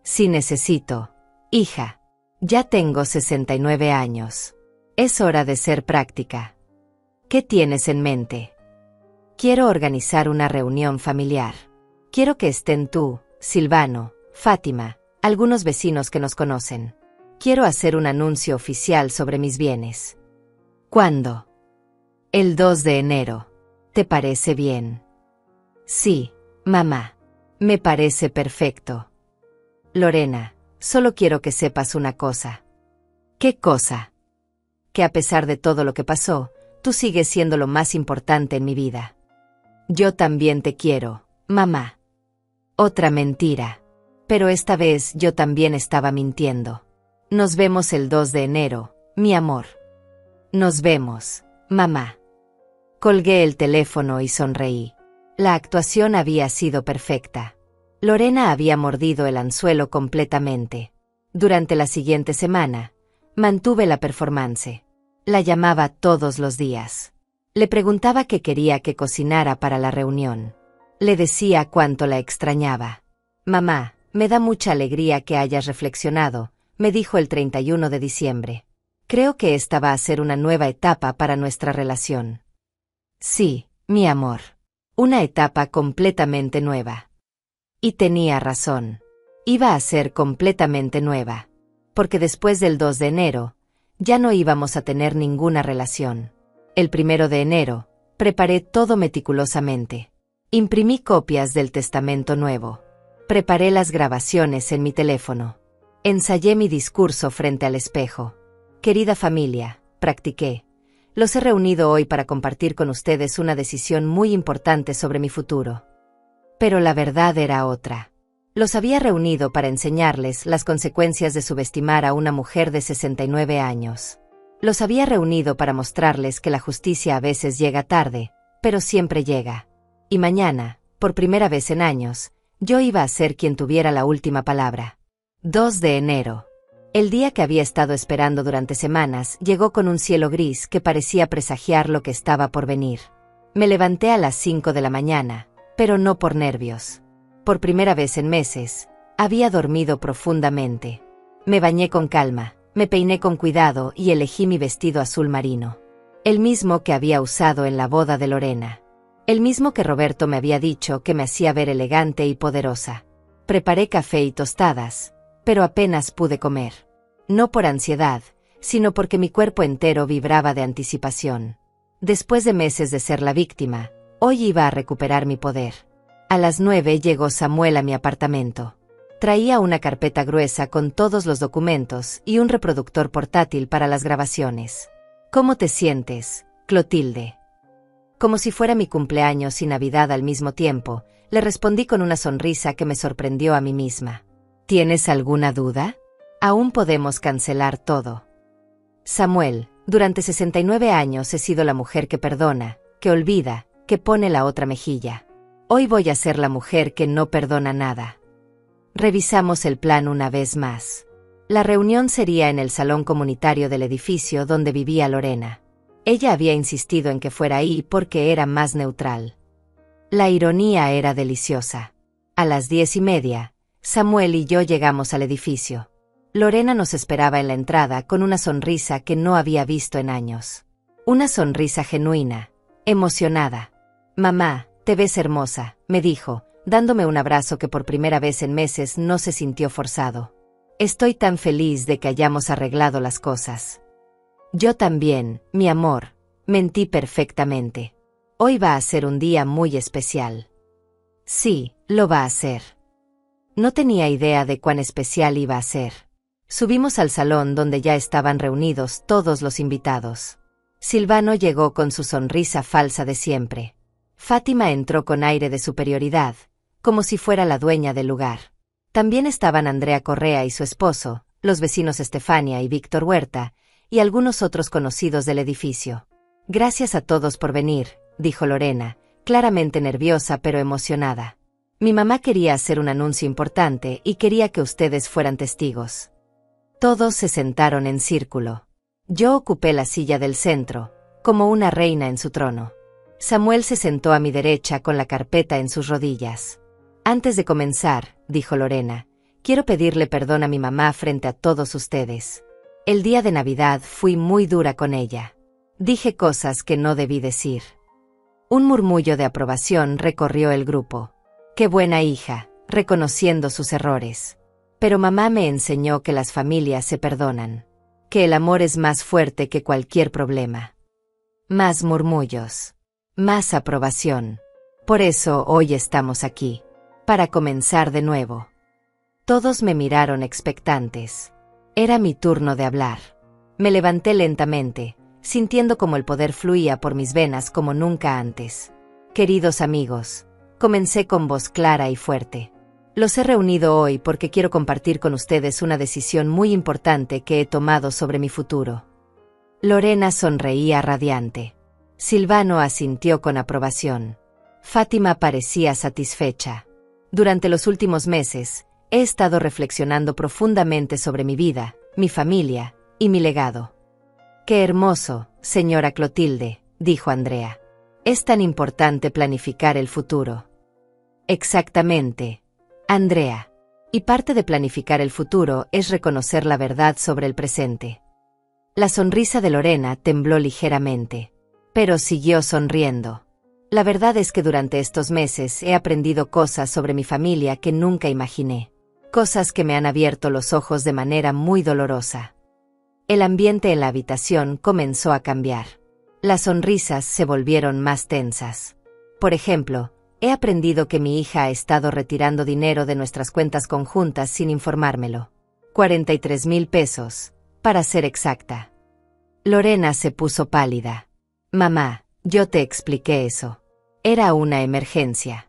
Sí necesito. Hija, ya tengo 69 años. Es hora de ser práctica. ¿Qué tienes en mente? Quiero organizar una reunión familiar. Quiero que estén tú, Silvano, Fátima, algunos vecinos que nos conocen. Quiero hacer un anuncio oficial sobre mis bienes. ¿Cuándo? El 2 de enero. ¿Te parece bien? Sí, mamá. Me parece perfecto. Lorena, solo quiero que sepas una cosa. ¿Qué cosa? Que a pesar de todo lo que pasó, tú sigues siendo lo más importante en mi vida. Yo también te quiero, mamá. Otra mentira. Pero esta vez yo también estaba mintiendo. Nos vemos el 2 de enero, mi amor. Nos vemos, mamá. Colgué el teléfono y sonreí. La actuación había sido perfecta. Lorena había mordido el anzuelo completamente. Durante la siguiente semana, mantuve la performance. La llamaba todos los días. Le preguntaba qué quería que cocinara para la reunión. Le decía cuánto la extrañaba. Mamá, me da mucha alegría que hayas reflexionado, me dijo el 31 de diciembre. Creo que esta va a ser una nueva etapa para nuestra relación. Sí, mi amor. Una etapa completamente nueva. Y tenía razón. Iba a ser completamente nueva. Porque después del 2 de enero, ya no íbamos a tener ninguna relación. El 1 de enero, preparé todo meticulosamente. Imprimí copias del testamento nuevo. Preparé las grabaciones en mi teléfono. Ensayé mi discurso frente al espejo. Querida familia, practiqué. Los he reunido hoy para compartir con ustedes una decisión muy importante sobre mi futuro. Pero la verdad era otra. Los había reunido para enseñarles las consecuencias de subestimar a una mujer de 69 años. Los había reunido para mostrarles que la justicia a veces llega tarde, pero siempre llega. Y mañana, por primera vez en años, yo iba a ser quien tuviera la última palabra. 2 de enero. El día que había estado esperando durante semanas llegó con un cielo gris que parecía presagiar lo que estaba por venir. Me levanté a las 5 de la mañana, pero no por nervios. Por primera vez en meses, había dormido profundamente. Me bañé con calma, me peiné con cuidado y elegí mi vestido azul marino. El mismo que había usado en la boda de Lorena. El mismo que Roberto me había dicho que me hacía ver elegante y poderosa. Preparé café y tostadas, pero apenas pude comer. No por ansiedad, sino porque mi cuerpo entero vibraba de anticipación. Después de meses de ser la víctima, hoy iba a recuperar mi poder. A las 9 llegó Samuel a mi apartamento. Traía una carpeta gruesa con todos los documentos y un reproductor portátil para las grabaciones. ¿Cómo te sientes, Clotilde? Como si fuera mi cumpleaños y Navidad al mismo tiempo, le respondí con una sonrisa que me sorprendió a mí misma. ¿Tienes alguna duda? Aún podemos cancelar todo. Samuel, durante 69 años he sido la mujer que perdona, que olvida, que pone la otra mejilla. Hoy voy a ser la mujer que no perdona nada. Revisamos el plan una vez más. La reunión sería en el salón comunitario del edificio donde vivía Lorena. Ella había insistido en que fuera ahí porque era más neutral. La ironía era deliciosa. A las 10:30, Samuel y yo llegamos al edificio. Lorena nos esperaba en la entrada con una sonrisa que no había visto en años. Una sonrisa genuina, emocionada. «Mamá, te ves hermosa», me dijo, dándome un abrazo que por primera vez en meses no se sintió forzado. «Estoy tan feliz de que hayamos arreglado las cosas». «Yo también, mi amor», mentí perfectamente. «Hoy va a ser un día muy especial». «Sí, lo va a ser». No tenía idea de cuán especial iba a ser. Subimos al salón donde ya estaban reunidos todos los invitados. Silvano llegó con su sonrisa falsa de siempre. Fátima entró con aire de superioridad, como si fuera la dueña del lugar. También estaban Andrea Correa y su esposo, los vecinos Estefania y Víctor Huerta, y algunos otros conocidos del edificio. «Gracias a todos por venir», dijo Lorena, claramente nerviosa pero emocionada. «Mi mamá quería hacer un anuncio importante y quería que ustedes fueran testigos». Todos se sentaron en círculo. Yo ocupé la silla del centro, como una reina en su trono. Samuel se sentó a mi derecha con la carpeta en sus rodillas. «Antes de comenzar», dijo Lorena, «quiero pedirle perdón a mi mamá frente a todos ustedes. El día de Navidad fui muy dura con ella. Dije cosas que no debí decir». Un murmullo de aprobación recorrió el grupo. «Qué buena hija», reconociendo sus errores. «Pero mamá me enseñó que las familias se perdonan. Que el amor es más fuerte que cualquier problema». Más murmullos. Más aprobación. Por eso hoy estamos aquí. Para comenzar de nuevo. Todos me miraron expectantes. Era mi turno de hablar. Me levanté lentamente, sintiendo como el poder fluía por mis venas como nunca antes. «Queridos amigos», comencé con voz clara y fuerte. «Los he reunido hoy porque quiero compartir con ustedes una decisión muy importante que he tomado sobre mi futuro». Lorena sonreía radiante. Silvano asintió con aprobación. Fátima parecía satisfecha. «Durante los últimos meses, he estado reflexionando profundamente sobre mi vida, mi familia y mi legado». «Qué hermoso, señora Clotilde», dijo Andrea. «Es tan importante planificar el futuro». «Exactamente, Andrea. Y parte de planificar el futuro es reconocer la verdad sobre el presente». La sonrisa de Lorena tembló ligeramente, pero siguió sonriendo. «La verdad es que durante estos meses he aprendido cosas sobre mi familia que nunca imaginé. Cosas que me han abierto los ojos de manera muy dolorosa». El ambiente en la habitación comenzó a cambiar. Las sonrisas se volvieron más tensas. «Por ejemplo, he aprendido que mi hija ha estado retirando dinero de nuestras cuentas conjuntas sin informármelo. 43,000 pesos, para ser exacta». Lorena se puso pálida. «Mamá, yo te expliqué eso. Era una emergencia».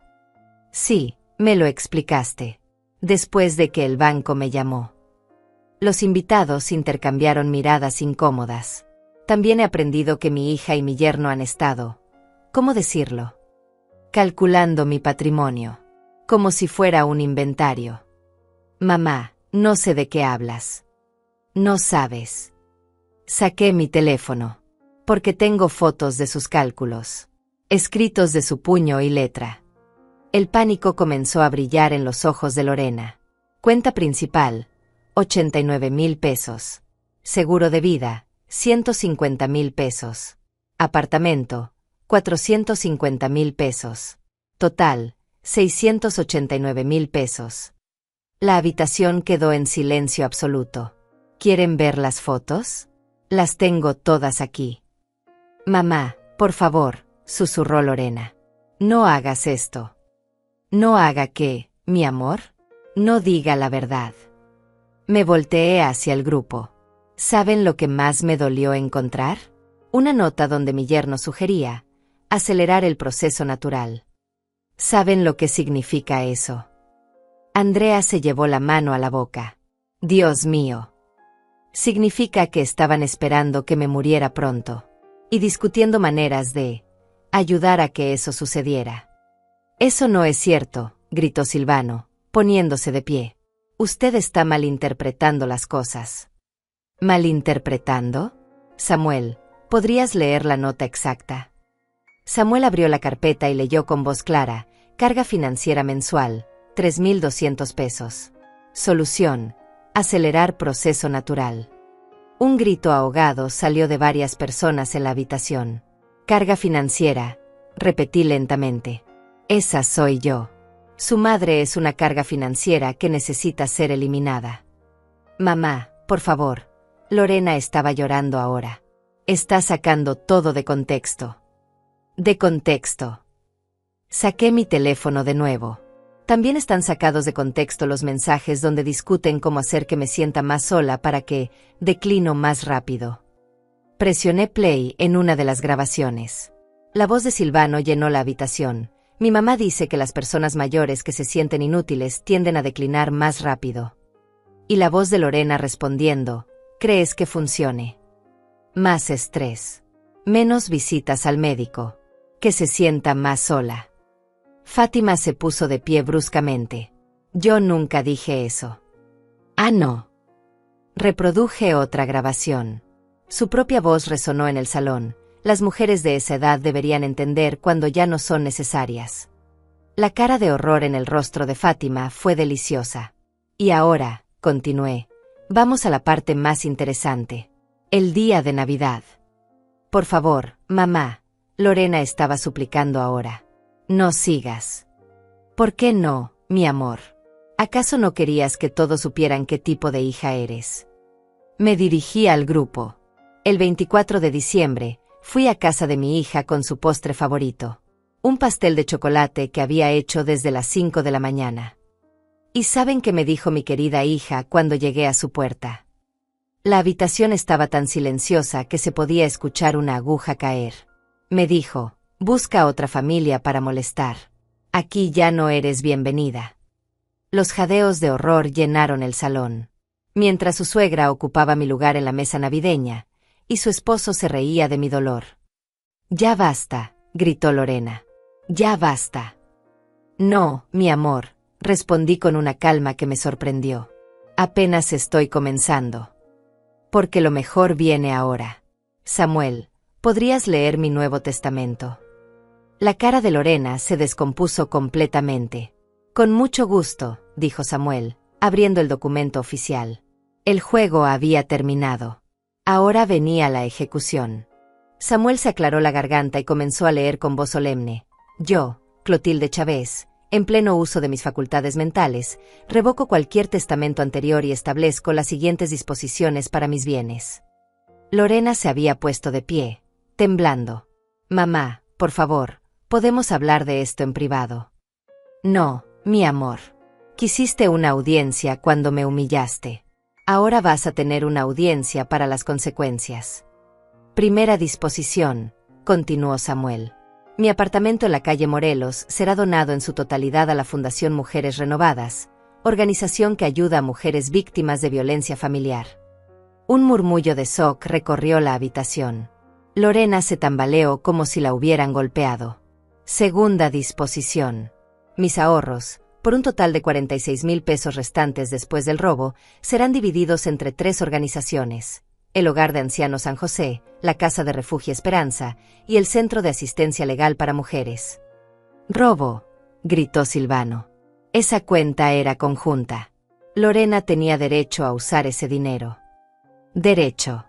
«Sí, me lo explicaste. Después de que el banco me llamó». Los invitados intercambiaron miradas incómodas. «También he aprendido que mi hija y mi yerno han estado, ¿cómo decirlo? Calculando mi patrimonio. Como si fuera un inventario». «Mamá, no sé de qué hablas». «No sabes». Saqué mi teléfono. Porque tengo fotos de sus cálculos. Escritos de su puño y letra. El pánico comenzó a brillar en los ojos de Lorena. Cuenta principal, 89,000 pesos. Seguro de vida, 150,000 pesos. Apartamento, 450,000 pesos. Total, 689,000 pesos. La habitación quedó en silencio absoluto. ¿Quieren ver las fotos? Las tengo todas aquí. «Mamá, por favor», susurró Lorena. «No hagas esto». «¿No haga qué, mi amor?» «No diga la verdad». Me volteé hacia el grupo. ¿Saben lo que más me dolió encontrar? Una nota donde mi yerno sugería acelerar el proceso natural. ¿Saben lo que significa eso? Andrea se llevó la mano a la boca. «Dios mío». Significa que estaban esperando que me muriera pronto. Y discutiendo maneras de ayudar a que eso sucediera. «Eso no es cierto», gritó Silvano, poniéndose de pie. «Usted está malinterpretando las cosas». ¿Malinterpretando? Samuel, ¿podrías leer la nota exacta? Samuel abrió la carpeta y leyó con voz clara: carga financiera mensual, 3.200 pesos. Solución: acelerar proceso natural. Un grito ahogado salió de varias personas en la habitación. Carga financiera, repetí lentamente. Esa soy yo. Su madre es una carga financiera que necesita ser eliminada. Mamá, por favor. Lorena estaba llorando ahora. Está sacando todo de contexto. De contexto. Saqué mi teléfono de nuevo. También están sacados de contexto los mensajes donde discuten cómo hacer que me sienta más sola para que declino más rápido. Presioné play en una de las grabaciones. La voz de Silvano llenó la habitación. Mi mamá dice que las personas mayores que se sienten inútiles tienden a declinar más rápido. Y la voz de Lorena respondiendo: ¿crees que funcione? Más estrés. Menos visitas al médico. Que se sienta más sola. Fátima se puso de pie bruscamente. Yo nunca dije eso. Ah, no. Reproduje otra grabación. Su propia voz resonó en el salón. Las mujeres de esa edad deberían entender cuando ya no son necesarias. La cara de horror en el rostro de Fátima fue deliciosa. Y ahora, continué, vamos a la parte más interesante. El día de Navidad. Por favor, mamá. Lorena estaba suplicando ahora. No sigas. ¿Por qué no, mi amor? ¿Acaso no querías que todos supieran qué tipo de hija eres? Me dirigí al grupo. El 24 de diciembre, fui a casa de mi hija con su postre favorito. Un pastel de chocolate que había hecho desde las 5 de la mañana. ¿Y saben qué me dijo mi querida hija cuando llegué a su puerta? La habitación estaba tan silenciosa que se podía escuchar una aguja caer. Me dijo: busca otra familia para molestar. Aquí ya no eres bienvenida. Los jadeos de horror llenaron el salón. Mientras su suegra ocupaba mi lugar en la mesa navideña, y su esposo se reía de mi dolor. Ya basta, gritó Lorena. Ya basta. No, mi amor, respondí con una calma que me sorprendió. Apenas estoy comenzando. Porque lo mejor viene ahora. Samuel, ¿podrías leer mi Nuevo Testamento? La cara de Lorena se descompuso completamente. Con mucho gusto, dijo Samuel, abriendo el documento oficial. El juego había terminado. Ahora venía la ejecución. Samuel se aclaró la garganta y comenzó a leer con voz solemne. Yo, Clotilde Chávez, en pleno uso de mis facultades mentales, revoco cualquier testamento anterior y establezco las siguientes disposiciones para mis bienes. Lorena se había puesto de pie, temblando. Mamá, por favor, podemos hablar de esto en privado. No, mi amor. Quisiste una audiencia cuando me humillaste. Ahora vas a tener una audiencia para las consecuencias. Primera disposición, continuó Samuel. Mi apartamento en la calle Morelos será donado en su totalidad a la Fundación Mujeres Renovadas, organización que ayuda a mujeres víctimas de violencia familiar. Un murmullo de shock recorrió la habitación. Lorena se tambaleó como si la hubieran golpeado. Segunda disposición. Mis ahorros, por un total de 46,000 pesos restantes después del robo, serán divididos entre 3 organizaciones: el Hogar de Ancianos San José, la Casa de Refugio Esperanza y el Centro de Asistencia Legal para Mujeres. «Robo», gritó Silvano. Esa cuenta era conjunta. Lorena tenía derecho a usar ese dinero. Derecho.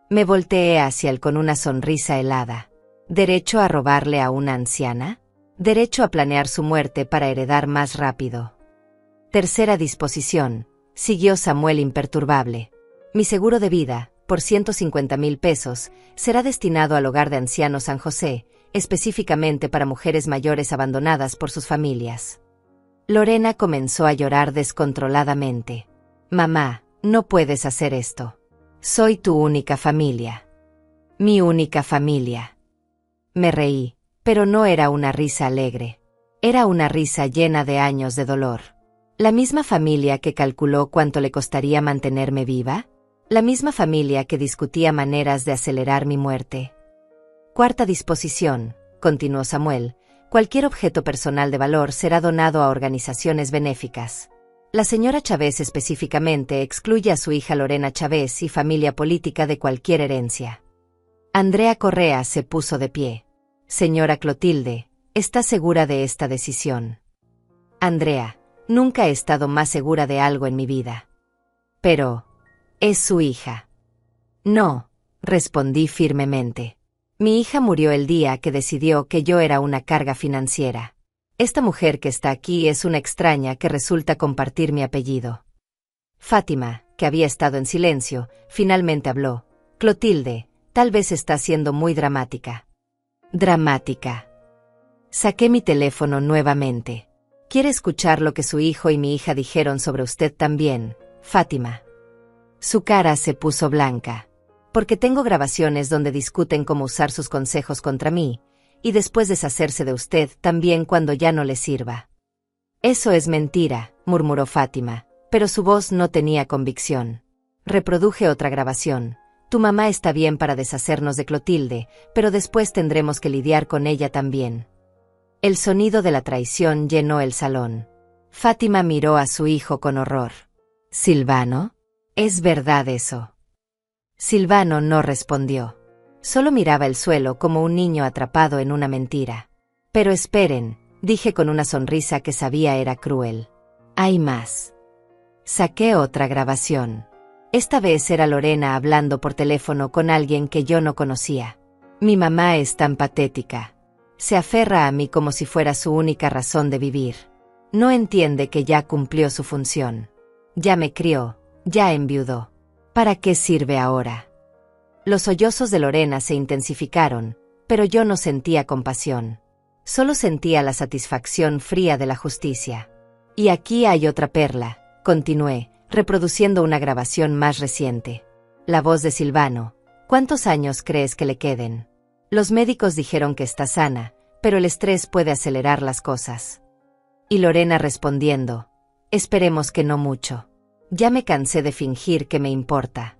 Me volteé hacia él con una sonrisa helada. ¿Derecho a robarle a una anciana? Derecho a planear su muerte para heredar más rápido. Tercera disposición, siguió Samuel imperturbable. Mi seguro de vida, por 150,000 pesos, será destinado al Hogar de Ancianos San José, específicamente para mujeres mayores abandonadas por sus familias. Lorena comenzó a llorar descontroladamente. Mamá, no puedes hacer esto. Soy tu única familia. Mi única familia. Me reí, pero no era una risa alegre. Era una risa llena de años de dolor. ¿La misma familia que calculó cuánto le costaría mantenerme viva? ¿La misma familia que discutía maneras de acelerar mi muerte? Cuarta disposición, continuó Samuel, cualquier objeto personal de valor será donado a organizaciones benéficas. La señora Chávez específicamente excluye a su hija Lorena Chávez y familia política de cualquier herencia. Andrea Correa se puso de pie. Señora Clotilde, ¿está segura de esta decisión? Andrea, Nunca he estado más segura de algo en mi vida. Pero, es su hija. No, respondí firmemente. Mi hija murió el día que decidió que yo era una carga financiera. Esta mujer que está aquí es una extraña que resulta compartir mi apellido. Fátima, que había estado en silencio, finalmente habló. Clotilde, tal vez está siendo muy dramática. Dramática. Saqué mi teléfono nuevamente. ¿Quiere escuchar lo que su hijo y mi hija dijeron sobre usted también, Fátima? Su cara se puso blanca. Porque tengo grabaciones donde discuten cómo usar sus consejos contra mí, y después deshacerse de usted también cuando ya no le sirva. Eso es mentira, murmuró Fátima, pero su voz no tenía convicción. Reproduje otra grabación. Tu mamá está bien para deshacernos de Clotilde, pero después tendremos que lidiar con ella también. El sonido de la traición llenó el salón. Fátima miró a su hijo con horror. ¿Silvano? ¿Es verdad eso? Silvano no respondió. Solo miraba el suelo como un niño atrapado en una mentira. Pero esperen, dije con una sonrisa que sabía era cruel. Hay más. Saqué otra grabación. Esta vez era Lorena hablando por teléfono con alguien que yo no conocía. Mi mamá es tan patética. Se aferra a mí como si fuera su única razón de vivir. No entiende que ya cumplió su función. Ya me crió, ya enviudó. ¿Para qué sirve ahora? Los sollozos de Lorena se intensificaron, pero yo no sentía compasión. Solo sentía la satisfacción fría de la justicia. Y aquí hay otra perla, continué, reproduciendo una grabación más reciente. La voz de Silvano. ¿Cuántos años crees que le queden? Los médicos dijeron que está sana, pero el estrés puede acelerar las cosas. Y Lorena respondiendo. Esperemos que no mucho. Ya me cansé de fingir que me importa.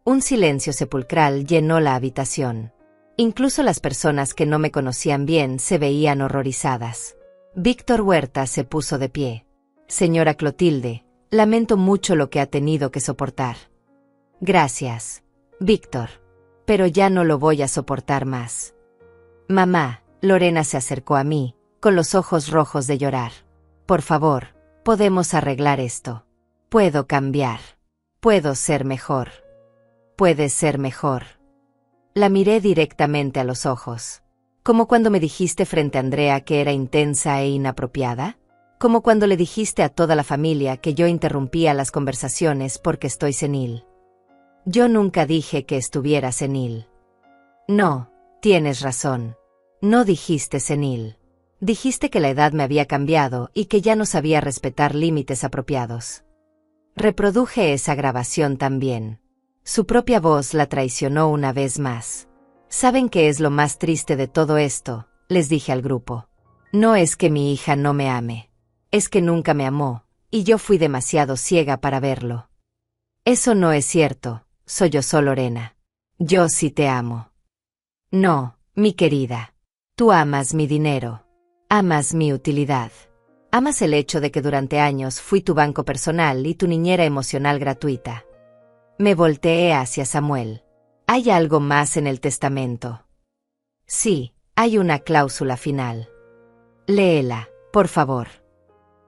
Un silencio sepulcral llenó la habitación. Incluso las personas que no me conocían bien se veían horrorizadas. Víctor Huerta se puso de pie. Señora Clotilde, lamento mucho lo que ha tenido que soportar. Gracias, Víctor. Pero ya no lo voy a soportar más. Mamá, Lorena se acercó a mí, con los ojos rojos de llorar. Por favor, podemos arreglar esto. Puedo cambiar. Puedo ser mejor. Puedes ser mejor. La miré directamente a los ojos. Como cuando me dijiste frente a Andrea que era intensa e inapropiada. Como cuando le dijiste a toda la familia que yo interrumpía las conversaciones porque estoy senil. Yo nunca dije que estuviera senil. No, tienes razón. No dijiste senil. Dijiste que la edad me había cambiado y que ya no sabía respetar límites apropiados. Reproduje esa grabación también. Su propia voz la traicionó una vez más. ¿Saben qué es lo más triste de todo esto?, les dije al grupo. No es que mi hija no me ame. Es que nunca me amó, y yo fui demasiado ciega para verlo. Eso no es cierto, sollozó Lorena. Yo sí te amo. No, mi querida. Tú amas mi dinero. Amas mi utilidad. Amas el hecho de que durante años fui tu banco personal y tu niñera emocional gratuita. Me volteé hacia Samuel. ¿Hay algo más en el testamento? Sí, hay una cláusula final. Léela, por favor.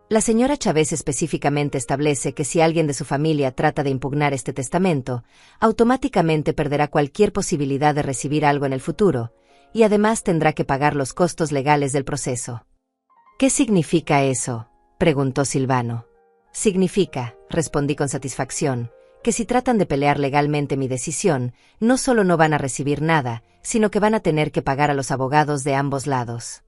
La señora Chávez específicamente establece que si alguien de su familia trata de impugnar este testamento, automáticamente perderá cualquier posibilidad de recibir algo en el futuro, y además tendrá que pagar los costos legales del proceso. ¿Qué significa eso?, preguntó Silvano. Significa, respondí con satisfacción, que si tratan de pelear legalmente mi decisión, no solo no van a recibir nada, sino que van a tener que pagar a los abogados de ambos lados.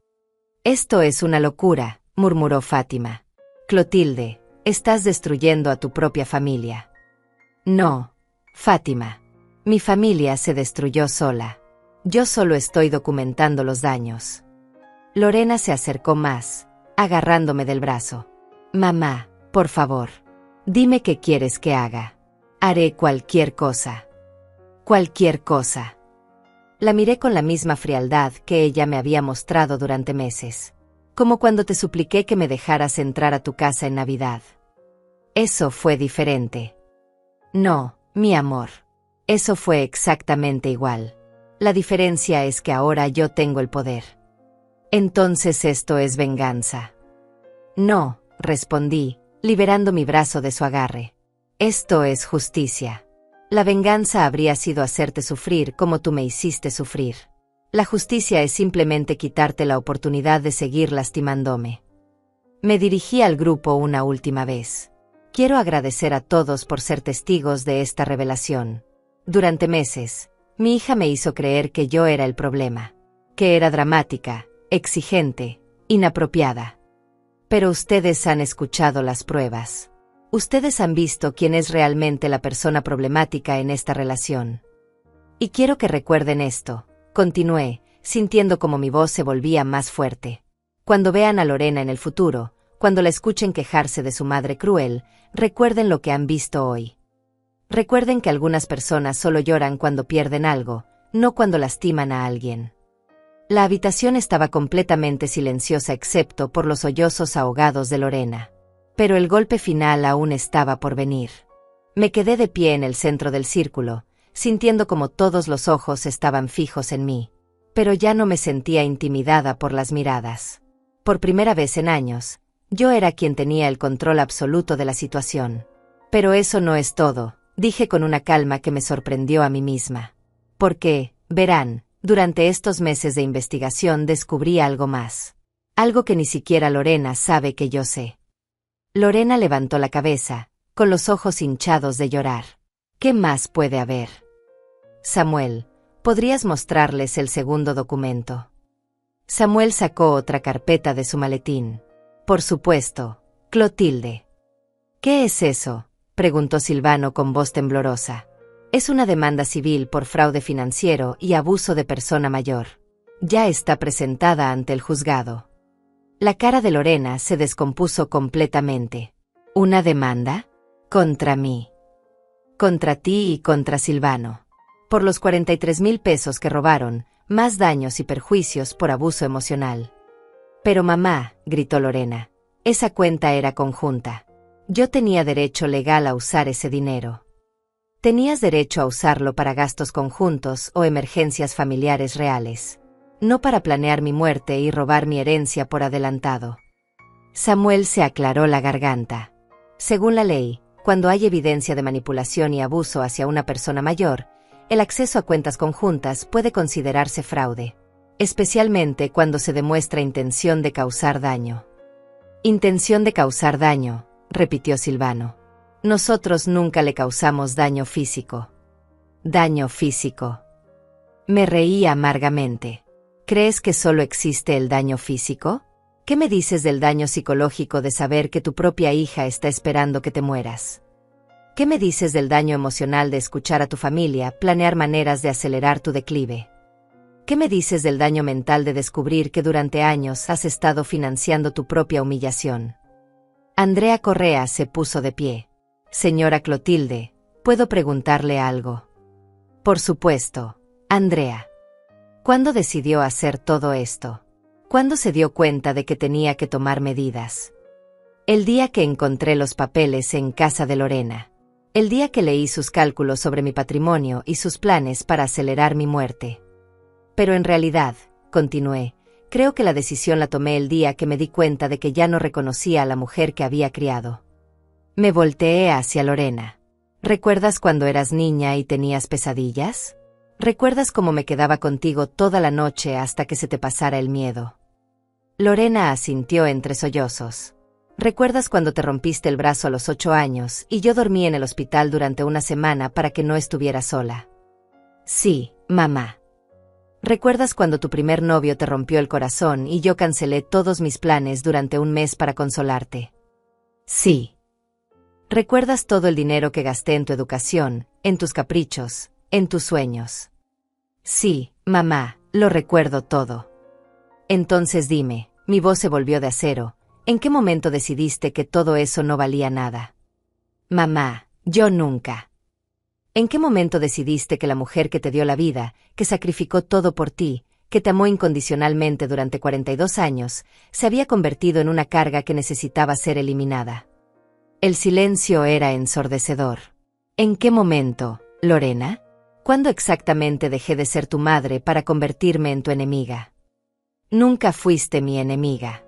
Esto es una locura, murmuró Fátima. Clotilde, estás destruyendo a tu propia familia. No, Fátima. Mi familia se destruyó sola. Yo solo estoy documentando los daños. Lorena se acercó más, agarrándome del brazo. Mamá, por favor, dime qué quieres que haga. Haré cualquier cosa. Cualquier cosa. La miré con la misma frialdad que ella me había mostrado durante meses. Como cuando te supliqué que me dejaras entrar a tu casa en Navidad. Eso fue diferente. No, mi amor. Eso fue exactamente igual. La diferencia es que ahora yo tengo el poder. Entonces esto es venganza. No, respondí, liberando mi brazo de su agarre. Esto es justicia. La venganza habría sido hacerte sufrir como tú me hiciste sufrir. La justicia es simplemente quitarte la oportunidad de seguir lastimándome. Me dirigí al grupo una última vez. Quiero agradecer a todos por ser testigos de esta revelación. Durante meses, mi hija me hizo creer que yo era el problema, que era dramática, exigente, inapropiada. Pero ustedes han escuchado las pruebas. Ustedes han visto quién es realmente la persona problemática en esta relación. Y quiero que recuerden esto, continué, sintiendo como mi voz se volvía más fuerte. Cuando vean a Lorena en el futuro, cuando la escuchen quejarse de su madre cruel, recuerden lo que han visto hoy. Recuerden que algunas personas solo lloran cuando pierden algo, no cuando lastiman a alguien. La habitación estaba completamente silenciosa excepto por los sollozos ahogados de Lorena. Pero el golpe final aún estaba por venir. Me quedé de pie en el centro del círculo, sintiendo como todos los ojos estaban fijos en mí. Pero ya no me sentía intimidada por las miradas. Por primera vez en años, yo era quien tenía el control absoluto de la situación. Pero eso no es todo, dije con una calma que me sorprendió a mí misma. Porque, verán, durante estos meses de investigación descubrí algo más. Algo que ni siquiera Lorena sabe que yo sé. Lorena levantó la cabeza, con los ojos hinchados de llorar. ¿Qué más puede haber? Samuel, ¿podrías mostrarles el segundo documento? Samuel sacó otra carpeta de su maletín. Por supuesto, Clotilde. ¿Qué es eso?, preguntó Silvano con voz temblorosa. Es una demanda civil por fraude financiero y abuso de persona mayor. Ya está presentada ante el juzgado. La cara de Lorena se descompuso completamente. ¿Una demanda? ¿Contra mí? Contra ti y contra Silvano. Por los 43,000 pesos que robaron, más daños y perjuicios por abuso emocional. Pero mamá, gritó Lorena, esa cuenta era conjunta. Yo tenía derecho legal a usar ese dinero. Tenías derecho a usarlo para gastos conjuntos o emergencias familiares reales. No para planear mi muerte y robar mi herencia por adelantado. Samuel se aclaró la garganta. Según la ley, cuando hay evidencia de manipulación y abuso hacia una persona mayor, el acceso a cuentas conjuntas puede considerarse fraude, especialmente cuando se demuestra intención de causar daño. Intención de causar daño, repitió Silvano. Nosotros nunca le causamos daño físico. Daño físico. Me reí amargamente. ¿Crees que solo existe el daño físico? ¿Qué me dices del daño psicológico de saber que tu propia hija está esperando que te mueras? ¿Qué me dices del daño emocional de escuchar a tu familia planear maneras de acelerar tu declive? ¿Qué me dices del daño mental de descubrir que durante años has estado financiando tu propia humillación? Andrea Correa se puso de pie. Señora Clotilde, ¿puedo preguntarle algo? Por supuesto, Andrea. ¿Cuándo decidió hacer todo esto? ¿Cuándo se dio cuenta de que tenía que tomar medidas? El día que encontré los papeles en casa de Lorena. El día que leí sus cálculos sobre mi patrimonio y sus planes para acelerar mi muerte. Pero en realidad, continué, creo que la decisión la tomé el día que me di cuenta de que ya no reconocía a la mujer que había criado. Me volteé hacia Lorena. ¿Recuerdas cuando eras niña y tenías pesadillas? ¿Recuerdas cómo me quedaba contigo toda la noche hasta que se te pasara el miedo? Lorena asintió entre sollozos. ¿Recuerdas cuando te rompiste el brazo a los 8 años y yo dormí en el hospital durante una semana para que no estuviera sola? Sí, mamá. ¿Recuerdas cuando tu primer novio te rompió el corazón y yo cancelé todos mis planes durante un mes para consolarte? Sí. ¿Recuerdas todo el dinero que gasté en tu educación, en tus caprichos, en tus sueños? Sí, mamá, lo recuerdo todo. Entonces dime, mi voz se volvió de acero, ¿en qué momento decidiste que todo eso no valía nada? Mamá, yo nunca. ¿En qué momento decidiste que la mujer que te dio la vida, que sacrificó todo por ti, que te amó incondicionalmente durante 42 años, se había convertido en una carga que necesitaba ser eliminada? El silencio era ensordecedor. ¿En qué momento, Lorena? ¿Cuándo exactamente dejé de ser tu madre para convertirme en tu enemiga? Nunca fuiste mi enemiga.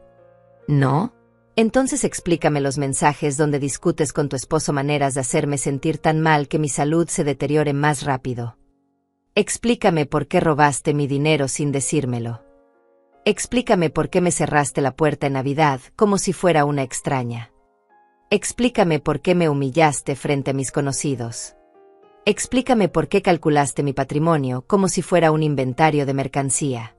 ¿No? Entonces explícame los mensajes donde discutes con tu esposo maneras de hacerme sentir tan mal que mi salud se deteriore más rápido. Explícame por qué robaste mi dinero sin decírmelo. Explícame por qué me cerraste la puerta en Navidad como si fuera una extraña. Explícame por qué me humillaste frente a mis conocidos. Explícame por qué calculaste mi patrimonio como si fuera un inventario de mercancía.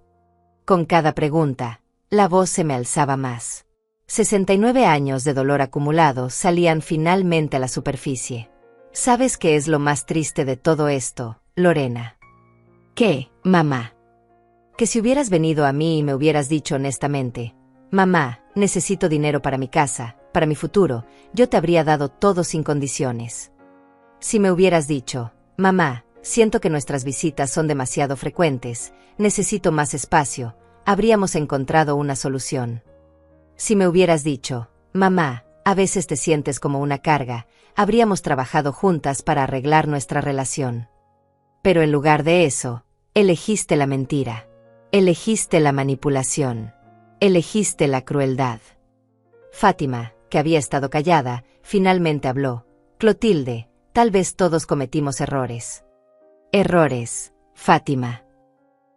Con cada pregunta, la voz se me alzaba más. 69 años de dolor acumulado salían finalmente a la superficie. ¿Sabes qué es lo más triste de todo esto, Lorena? ¿Qué, mamá? Que si hubieras venido a mí y me hubieras dicho honestamente, mamá, necesito dinero para mi casa, para mi futuro, yo te habría dado todo sin condiciones. Si me hubieras dicho, mamá, siento que nuestras visitas son demasiado frecuentes, necesito más espacio, habríamos encontrado una solución. Si me hubieras dicho, mamá, a veces te sientes como una carga, habríamos trabajado juntas para arreglar nuestra relación. Pero en lugar de eso, elegiste la mentira. Elegiste la manipulación. Elegiste la crueldad. Fátima, que había estado callada, finalmente habló. Clotilde, tal vez todos cometimos errores. Errores, Fátima.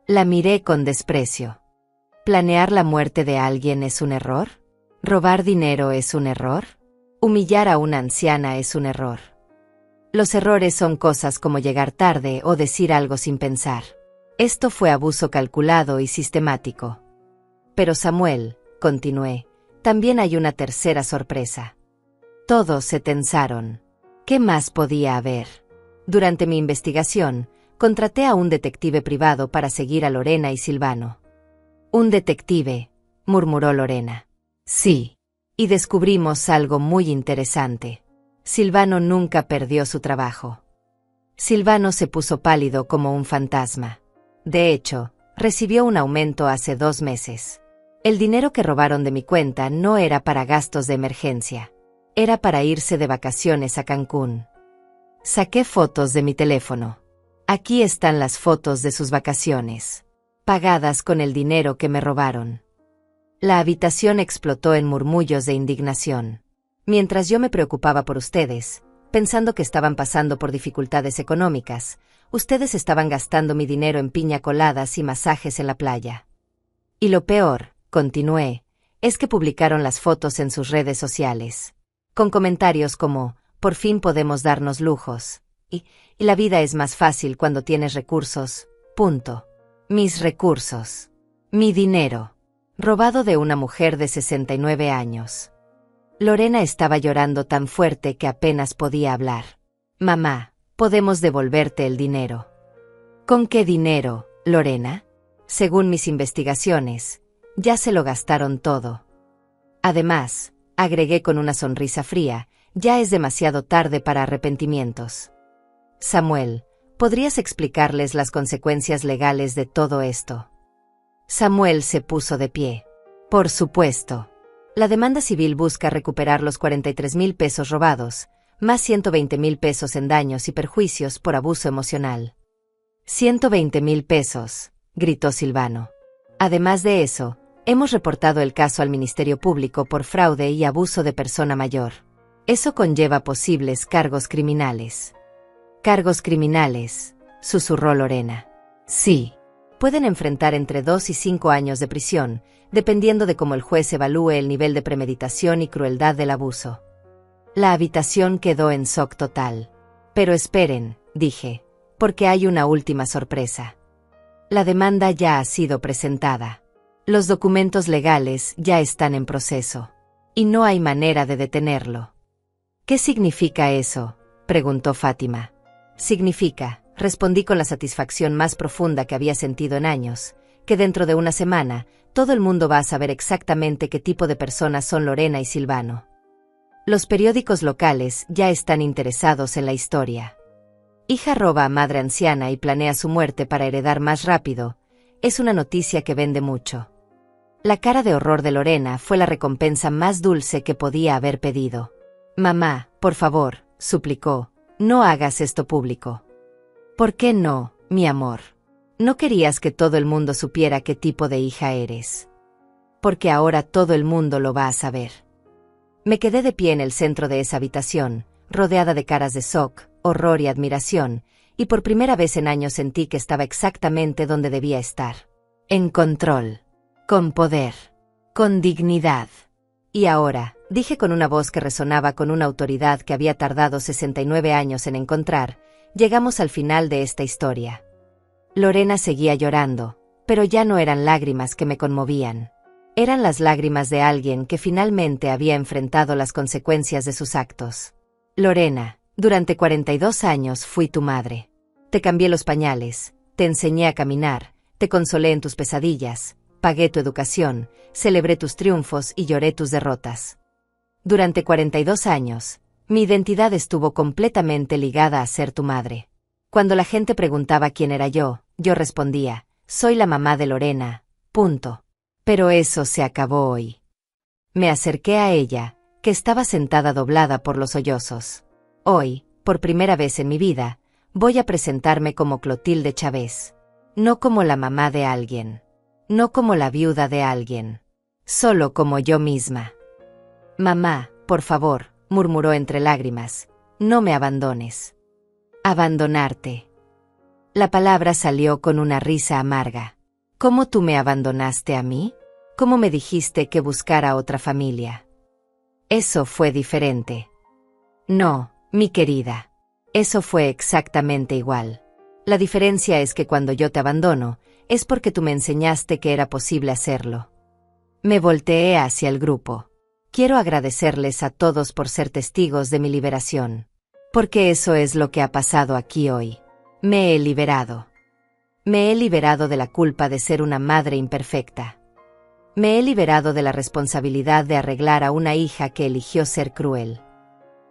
La miré con desprecio. ¿Planear la muerte de alguien es un error? ¿Robar dinero es un error? ¿Humillar a una anciana es un error? Los errores son cosas como llegar tarde o decir algo sin pensar. Esto fue abuso calculado y sistemático. Pero Samuel, continué, también hay una tercera sorpresa. Todos se tensaron. ¿Qué más podía haber? Durante mi investigación, contraté a un detective privado para seguir a Lorena y Silvano. Un detective, murmuró Lorena. Sí. Y descubrimos algo muy interesante. Silvano nunca perdió su trabajo. Silvano se puso pálido como un fantasma. De hecho, recibió un aumento hace 2 meses. El dinero que robaron de mi cuenta no era para gastos de emergencia. Era para irse de vacaciones a Cancún. Saqué fotos de mi teléfono. Aquí están las fotos de sus vacaciones, pagadas con el dinero que me robaron. La habitación explotó en murmullos de indignación. Mientras yo me preocupaba por ustedes, pensando que estaban pasando por dificultades económicas, ustedes estaban gastando mi dinero en piña coladas y masajes en la playa. Y lo peor, continué, es que publicaron las fotos en sus redes sociales, con comentarios como, por fin podemos darnos lujos, y la vida es más fácil cuando tienes recursos, punto. Mis recursos. Mi dinero. Robado de una mujer de 69 años. Lorena estaba llorando tan fuerte que apenas podía hablar. Mamá, podemos devolverte el dinero. ¿Con qué dinero, Lorena? Según mis investigaciones, ya se lo gastaron todo. Además, agregué con una sonrisa fría, ya es demasiado tarde para arrepentimientos. Samuel, ¿podrías explicarles las consecuencias legales de todo esto? Samuel se puso de pie. Por supuesto. La demanda civil busca recuperar los 43,000 pesos robados, más 120,000 pesos en daños y perjuicios por abuso emocional. 120,000 pesos, gritó Silvano. Además de eso, hemos reportado el caso al Ministerio Público por fraude y abuso de persona mayor. Eso conlleva posibles cargos criminales. Cargos criminales, susurró Lorena. Sí. Pueden enfrentar entre 2 y 5 años de prisión, dependiendo de cómo el juez evalúe el nivel de premeditación y crueldad del abuso. La habitación quedó en shock total. Pero esperen, dije, porque hay una última sorpresa. La demanda ya ha sido presentada. Los documentos legales ya están en proceso. Y no hay manera de detenerlo. ¿Qué significa eso?, preguntó Fátima. Significa, respondí con la satisfacción más profunda que había sentido en años, que dentro de una semana, todo el mundo va a saber exactamente qué tipo de personas son Lorena y Silvano. Los periódicos locales ya están interesados en la historia. Hija roba a madre anciana y planea su muerte para heredar más rápido, es una noticia que vende mucho. La cara de horror de Lorena fue la recompensa más dulce que podía haber pedido. Mamá, por favor, suplicó, no hagas esto público. ¿Por qué no, mi amor? ¿No querías que todo el mundo supiera qué tipo de hija eres? Porque ahora todo el mundo lo va a saber. Me quedé de pie en el centro de esa habitación, rodeada de caras de shock, horror y admiración, y por primera vez en años sentí que estaba exactamente donde debía estar. En control. Con poder. Con dignidad. Y ahora, dije con una voz que resonaba con una autoridad que había tardado 69 años en encontrar, llegamos al final de esta historia. Lorena seguía llorando, pero ya no eran lágrimas que me conmovían. Eran las lágrimas de alguien que finalmente había enfrentado las consecuencias de sus actos. Lorena, durante 42 años fui tu madre. Te cambié los pañales, te enseñé a caminar, te consolé en tus pesadillas, pagué tu educación, celebré tus triunfos y lloré tus derrotas. Durante 42 años, mi identidad estuvo completamente ligada a ser tu madre. Cuando la gente preguntaba quién era yo respondía, soy la mamá de Lorena, punto. Pero eso se acabó hoy. Me acerqué a ella, que estaba sentada doblada por los sollozos. Hoy, por primera vez en mi vida, voy a presentarme como Clotilde Chávez. No como la mamá de alguien. No como la viuda de alguien. Solo como yo misma. Mamá, por favor, murmuró entre lágrimas, no me abandones. Abandonarte. La palabra salió con una risa amarga. ¿Cómo tú me abandonaste a mí? ¿Cómo me dijiste que buscara otra familia? Eso fue diferente. No, mi querida. Eso fue exactamente igual. La diferencia es que cuando yo te abandono, es porque tú me enseñaste que era posible hacerlo. Me volteé hacia el grupo. Quiero agradecerles a todos por ser testigos de mi liberación. Porque eso es lo que ha pasado aquí hoy. Me he liberado. Me he liberado de la culpa de ser una madre imperfecta. Me he liberado de la responsabilidad de arreglar a una hija que eligió ser cruel.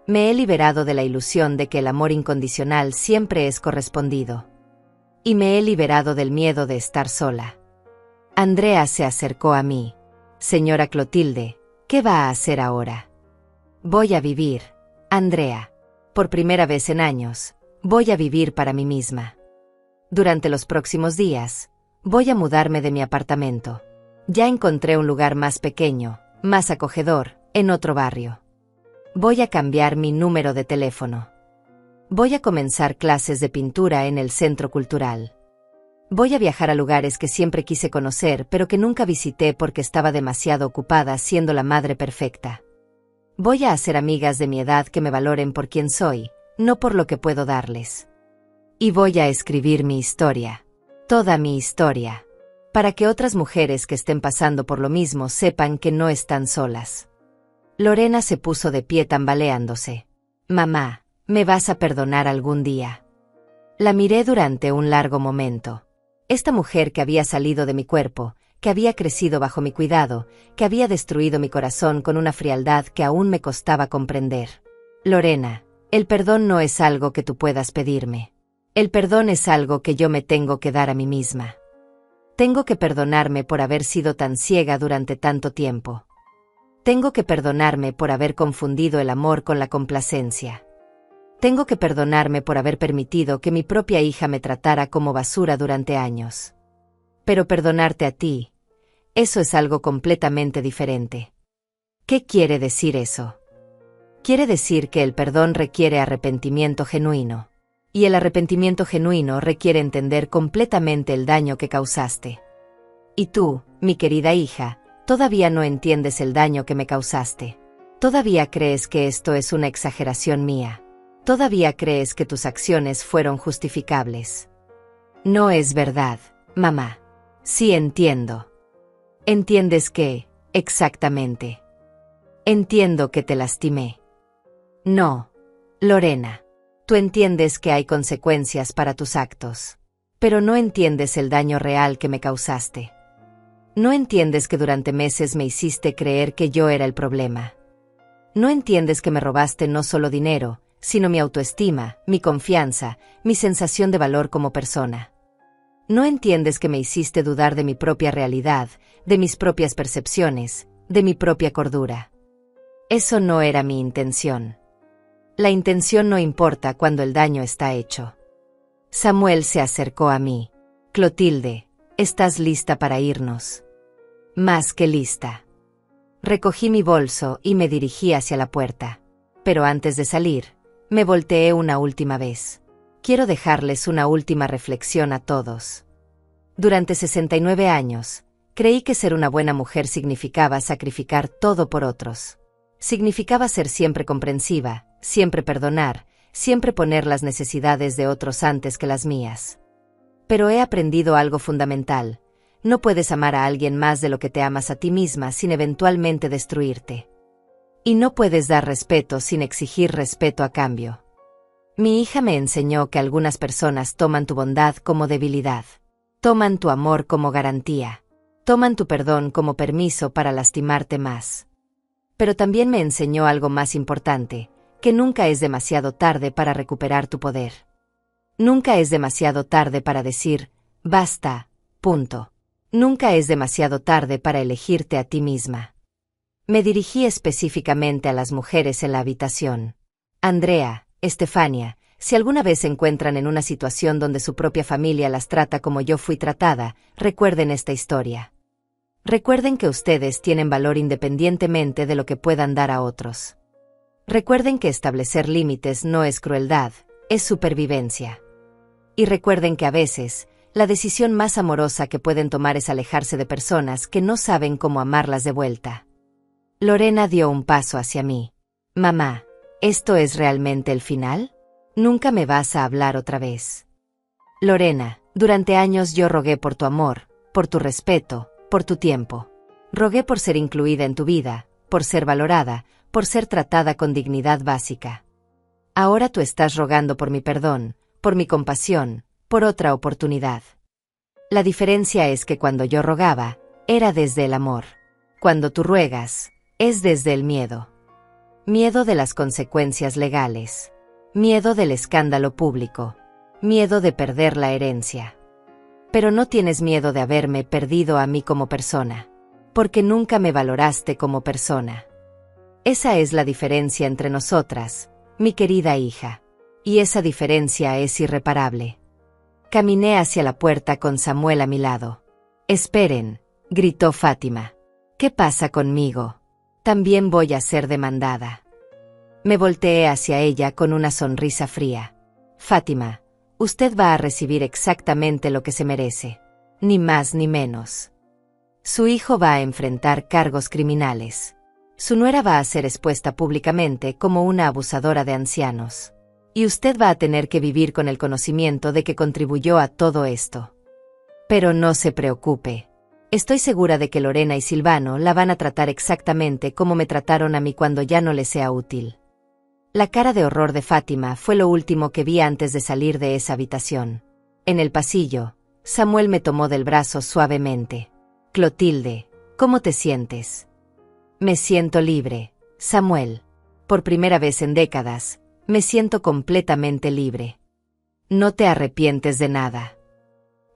Me he liberado de la ilusión de que el amor incondicional siempre es correspondido. Y me he liberado del miedo de estar sola. Andrea se acercó a mí. Señora Clotilde, ¿qué va a hacer ahora? Voy a vivir, Andrea. Por primera vez en años, voy a vivir para mí misma. Durante los próximos días, voy a mudarme de mi apartamento. Ya encontré un lugar más pequeño, más acogedor, en otro barrio. Voy a cambiar mi número de teléfono. Voy a comenzar clases de pintura en el centro cultural. Voy a viajar a lugares que siempre quise conocer pero que nunca visité porque estaba demasiado ocupada siendo la madre perfecta. Voy a hacer amigas de mi edad que me valoren por quien soy, no por lo que puedo darles. Y voy a escribir mi historia, toda mi historia, para que otras mujeres que estén pasando por lo mismo sepan que no están solas. Lorena se puso de pie tambaleándose. Mamá, ¿me vas a perdonar algún día? La miré durante un largo momento. Esta mujer que había salido de mi cuerpo, que había crecido bajo mi cuidado, que había destruido mi corazón con una frialdad que aún me costaba comprender. Lorena, el perdón no es algo que tú puedas pedirme. El perdón es algo que yo me tengo que dar a mí misma. Tengo que perdonarme por haber sido tan ciega durante tanto tiempo. Tengo que perdonarme por haber confundido el amor con la complacencia. Tengo que perdonarme por haber permitido que mi propia hija me tratara como basura durante años. Pero perdonarte a ti, eso es algo completamente diferente. ¿Qué quiere decir eso? Quiere decir que el perdón requiere arrepentimiento genuino. Y el arrepentimiento genuino requiere entender completamente el daño que causaste. Y tú, mi querida hija, todavía no entiendes el daño que me causaste. Todavía crees que esto es una exageración mía. Todavía crees que tus acciones fueron justificables. No es verdad, mamá. Sí entiendo. ¿Entiendes qué, exactamente? Entiendo que te lastimé. No, Lorena. Tú entiendes que hay consecuencias para tus actos. Pero no entiendes el daño real que me causaste. No entiendes que durante meses me hiciste creer que yo era el problema. No entiendes que me robaste no solo dinero, sino mi autoestima, mi confianza, mi sensación de valor como persona. No entiendes que me hiciste dudar de mi propia realidad, de mis propias percepciones, de mi propia cordura. Eso no era mi intención. La intención no importa cuando el daño está hecho. Samuel se acercó a mí. Clotilde, ¿estás lista para irnos? Más que lista. Recogí mi bolso y me dirigí hacia la puerta. Pero antes de salir, me volteé una última vez. Quiero dejarles una última reflexión a todos. Durante 69 años, creí que ser una buena mujer significaba sacrificar todo por otros. Significaba ser siempre comprensiva, siempre perdonar, siempre poner las necesidades de otros antes que las mías. Pero he aprendido algo fundamental: no puedes amar a alguien más de lo que te amas a ti misma sin eventualmente destruirte. Y no puedes dar respeto sin exigir respeto a cambio. Mi hija me enseñó que algunas personas toman tu bondad como debilidad. Toman tu amor como garantía. Toman tu perdón como permiso para lastimarte más. Pero también me enseñó algo más importante: que nunca es demasiado tarde para recuperar tu poder. Nunca es demasiado tarde para decir, basta, punto. Nunca es demasiado tarde para elegirte a ti misma. Me dirigí específicamente a las mujeres en la habitación. Andrea, Estefania, si alguna vez se encuentran en una situación donde su propia familia las trata como yo fui tratada, recuerden esta historia. Recuerden que ustedes tienen valor independientemente de lo que puedan dar a otros. Recuerden que establecer límites no es crueldad, es supervivencia. Y recuerden que a veces, la decisión más amorosa que pueden tomar es alejarse de personas que no saben cómo amarlas de vuelta. Lorena dio un paso hacia mí. Mamá, ¿esto es realmente el final? ¿Nunca me vas a hablar otra vez? Lorena, durante años yo rogué por tu amor, por tu respeto, por tu tiempo. Rogué por ser incluida en tu vida, por ser valorada, por ser tratada con dignidad básica. Ahora tú estás rogando por mi perdón, por mi compasión, por otra oportunidad. La diferencia es que cuando yo rogaba, era desde el amor. Cuando tú ruegas, es desde el miedo. Miedo de las consecuencias legales. Miedo del escándalo público. Miedo de perder la herencia. Pero no tienes miedo de haberme perdido a mí como persona. Porque nunca me valoraste como persona. Esa es la diferencia entre nosotras, mi querida hija. Y esa diferencia es irreparable. Caminé hacia la puerta con Samuel a mi lado. «Esperen», gritó Fátima. «¿Qué pasa conmigo? También voy a ser demandada». Me volteé hacia ella con una sonrisa fría. «Fátima, usted va a recibir exactamente lo que se merece. Ni más ni menos. Su hijo va a enfrentar cargos criminales. Su nuera va a ser expuesta públicamente como una abusadora de ancianos. Y usted va a tener que vivir con el conocimiento de que contribuyó a todo esto. Pero no se preocupe. Estoy segura de que Lorena y Silvano la van a tratar exactamente como me trataron a mí cuando ya no les sea útil». La cara de horror de Fátima fue lo último que vi antes de salir de esa habitación. En el pasillo, Samuel me tomó del brazo suavemente. «Clotilde, ¿cómo te sientes?» «Me siento libre, Samuel. Por primera vez en décadas, me siento completamente libre». «No te arrepientes de nada».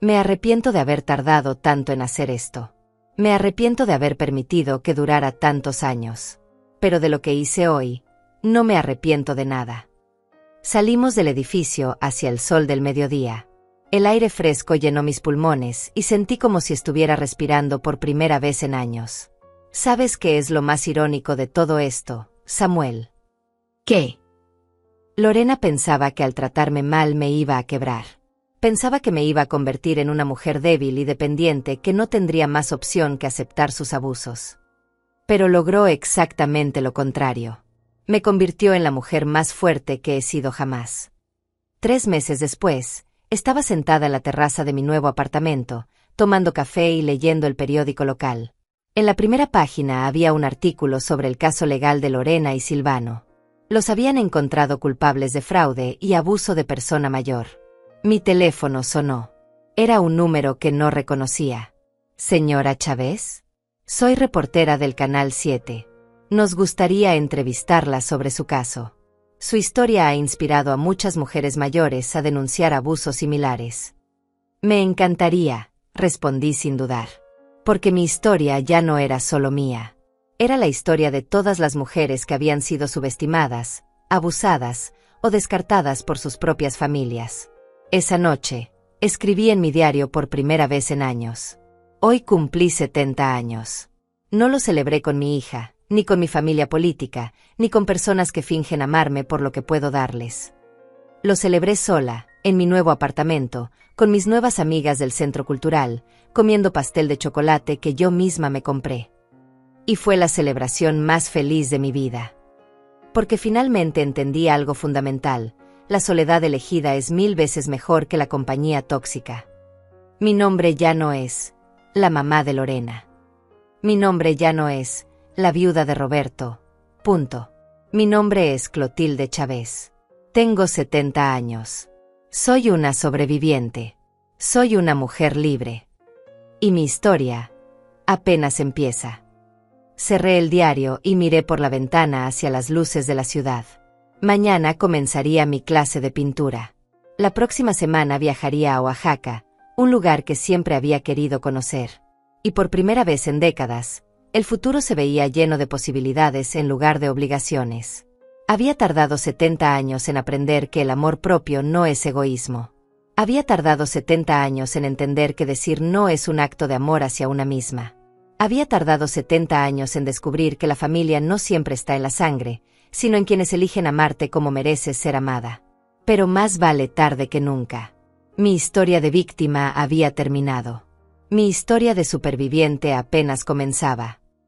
«Me arrepiento de haber tardado tanto en hacer esto. Me arrepiento de haber permitido que durara tantos años. Pero de lo que hice hoy, no me arrepiento de nada». Salimos del edificio hacia el sol del mediodía. El aire fresco llenó mis pulmones y sentí como si estuviera respirando por primera vez en años. ¿Sabes qué es lo más irónico de todo esto, Samuel? ¿Qué? Lorena pensaba que al tratarme mal me iba a quebrar. Pensaba que me iba a convertir en una mujer débil y dependiente que no tendría más opción que aceptar sus abusos. Pero logró exactamente lo contrario. Me convirtió en la mujer más fuerte que he sido jamás. 3 meses después, estaba sentada en la terraza de mi nuevo apartamento, tomando café y leyendo el periódico local. En la primera página había un artículo sobre el caso legal de Lorena y Silvano. Los habían encontrado culpables de fraude y abuso de persona mayor. Mi teléfono sonó. Era un número que no reconocía. «¿Señora Chávez? Soy reportera del Canal 7. Nos gustaría entrevistarla sobre su caso. Su historia ha inspirado a muchas mujeres mayores a denunciar abusos similares». «Me encantaría», respondí sin dudar. Porque mi historia ya no era solo mía. Era la historia de todas las mujeres que habían sido subestimadas, abusadas o descartadas por sus propias familias. Esa noche, escribí en mi diario por primera vez en años. Hoy cumplí 70 años. No lo celebré con mi hija, ni con mi familia política, ni con personas que fingen amarme por lo que puedo darles. Lo celebré sola, en mi nuevo apartamento, con mis nuevas amigas del centro cultural, comiendo pastel de chocolate que yo misma me compré. Y fue la celebración más feliz de mi vida. Porque finalmente entendí algo fundamental: la soledad elegida es 1000 veces mejor que la compañía tóxica. Mi nombre ya no es la mamá de Lorena. Mi nombre ya no es la viuda de Roberto. Punto. Mi nombre es Clotilde Chávez. Tengo 70 años. Soy una sobreviviente. Soy una mujer libre. Y mi historia apenas empieza. Cerré el diario y miré por la ventana hacia las luces de la ciudad. Mañana comenzaría mi clase de pintura. La próxima semana viajaría a Oaxaca, un lugar que siempre había querido conocer. Y por primera vez en décadas, el futuro se veía lleno de posibilidades en lugar de obligaciones. Había tardado 70 años en aprender que el amor propio no es egoísmo. Había tardado 70 años en entender que decir no es un acto de amor hacia una misma. Había tardado 70 años en descubrir que la familia no siempre está en la sangre, sino en quienes eligen amarte como mereces ser amada. Pero más vale tarde que nunca. Mi historia de víctima había terminado. Mi historia de superviviente apenas comenzaba.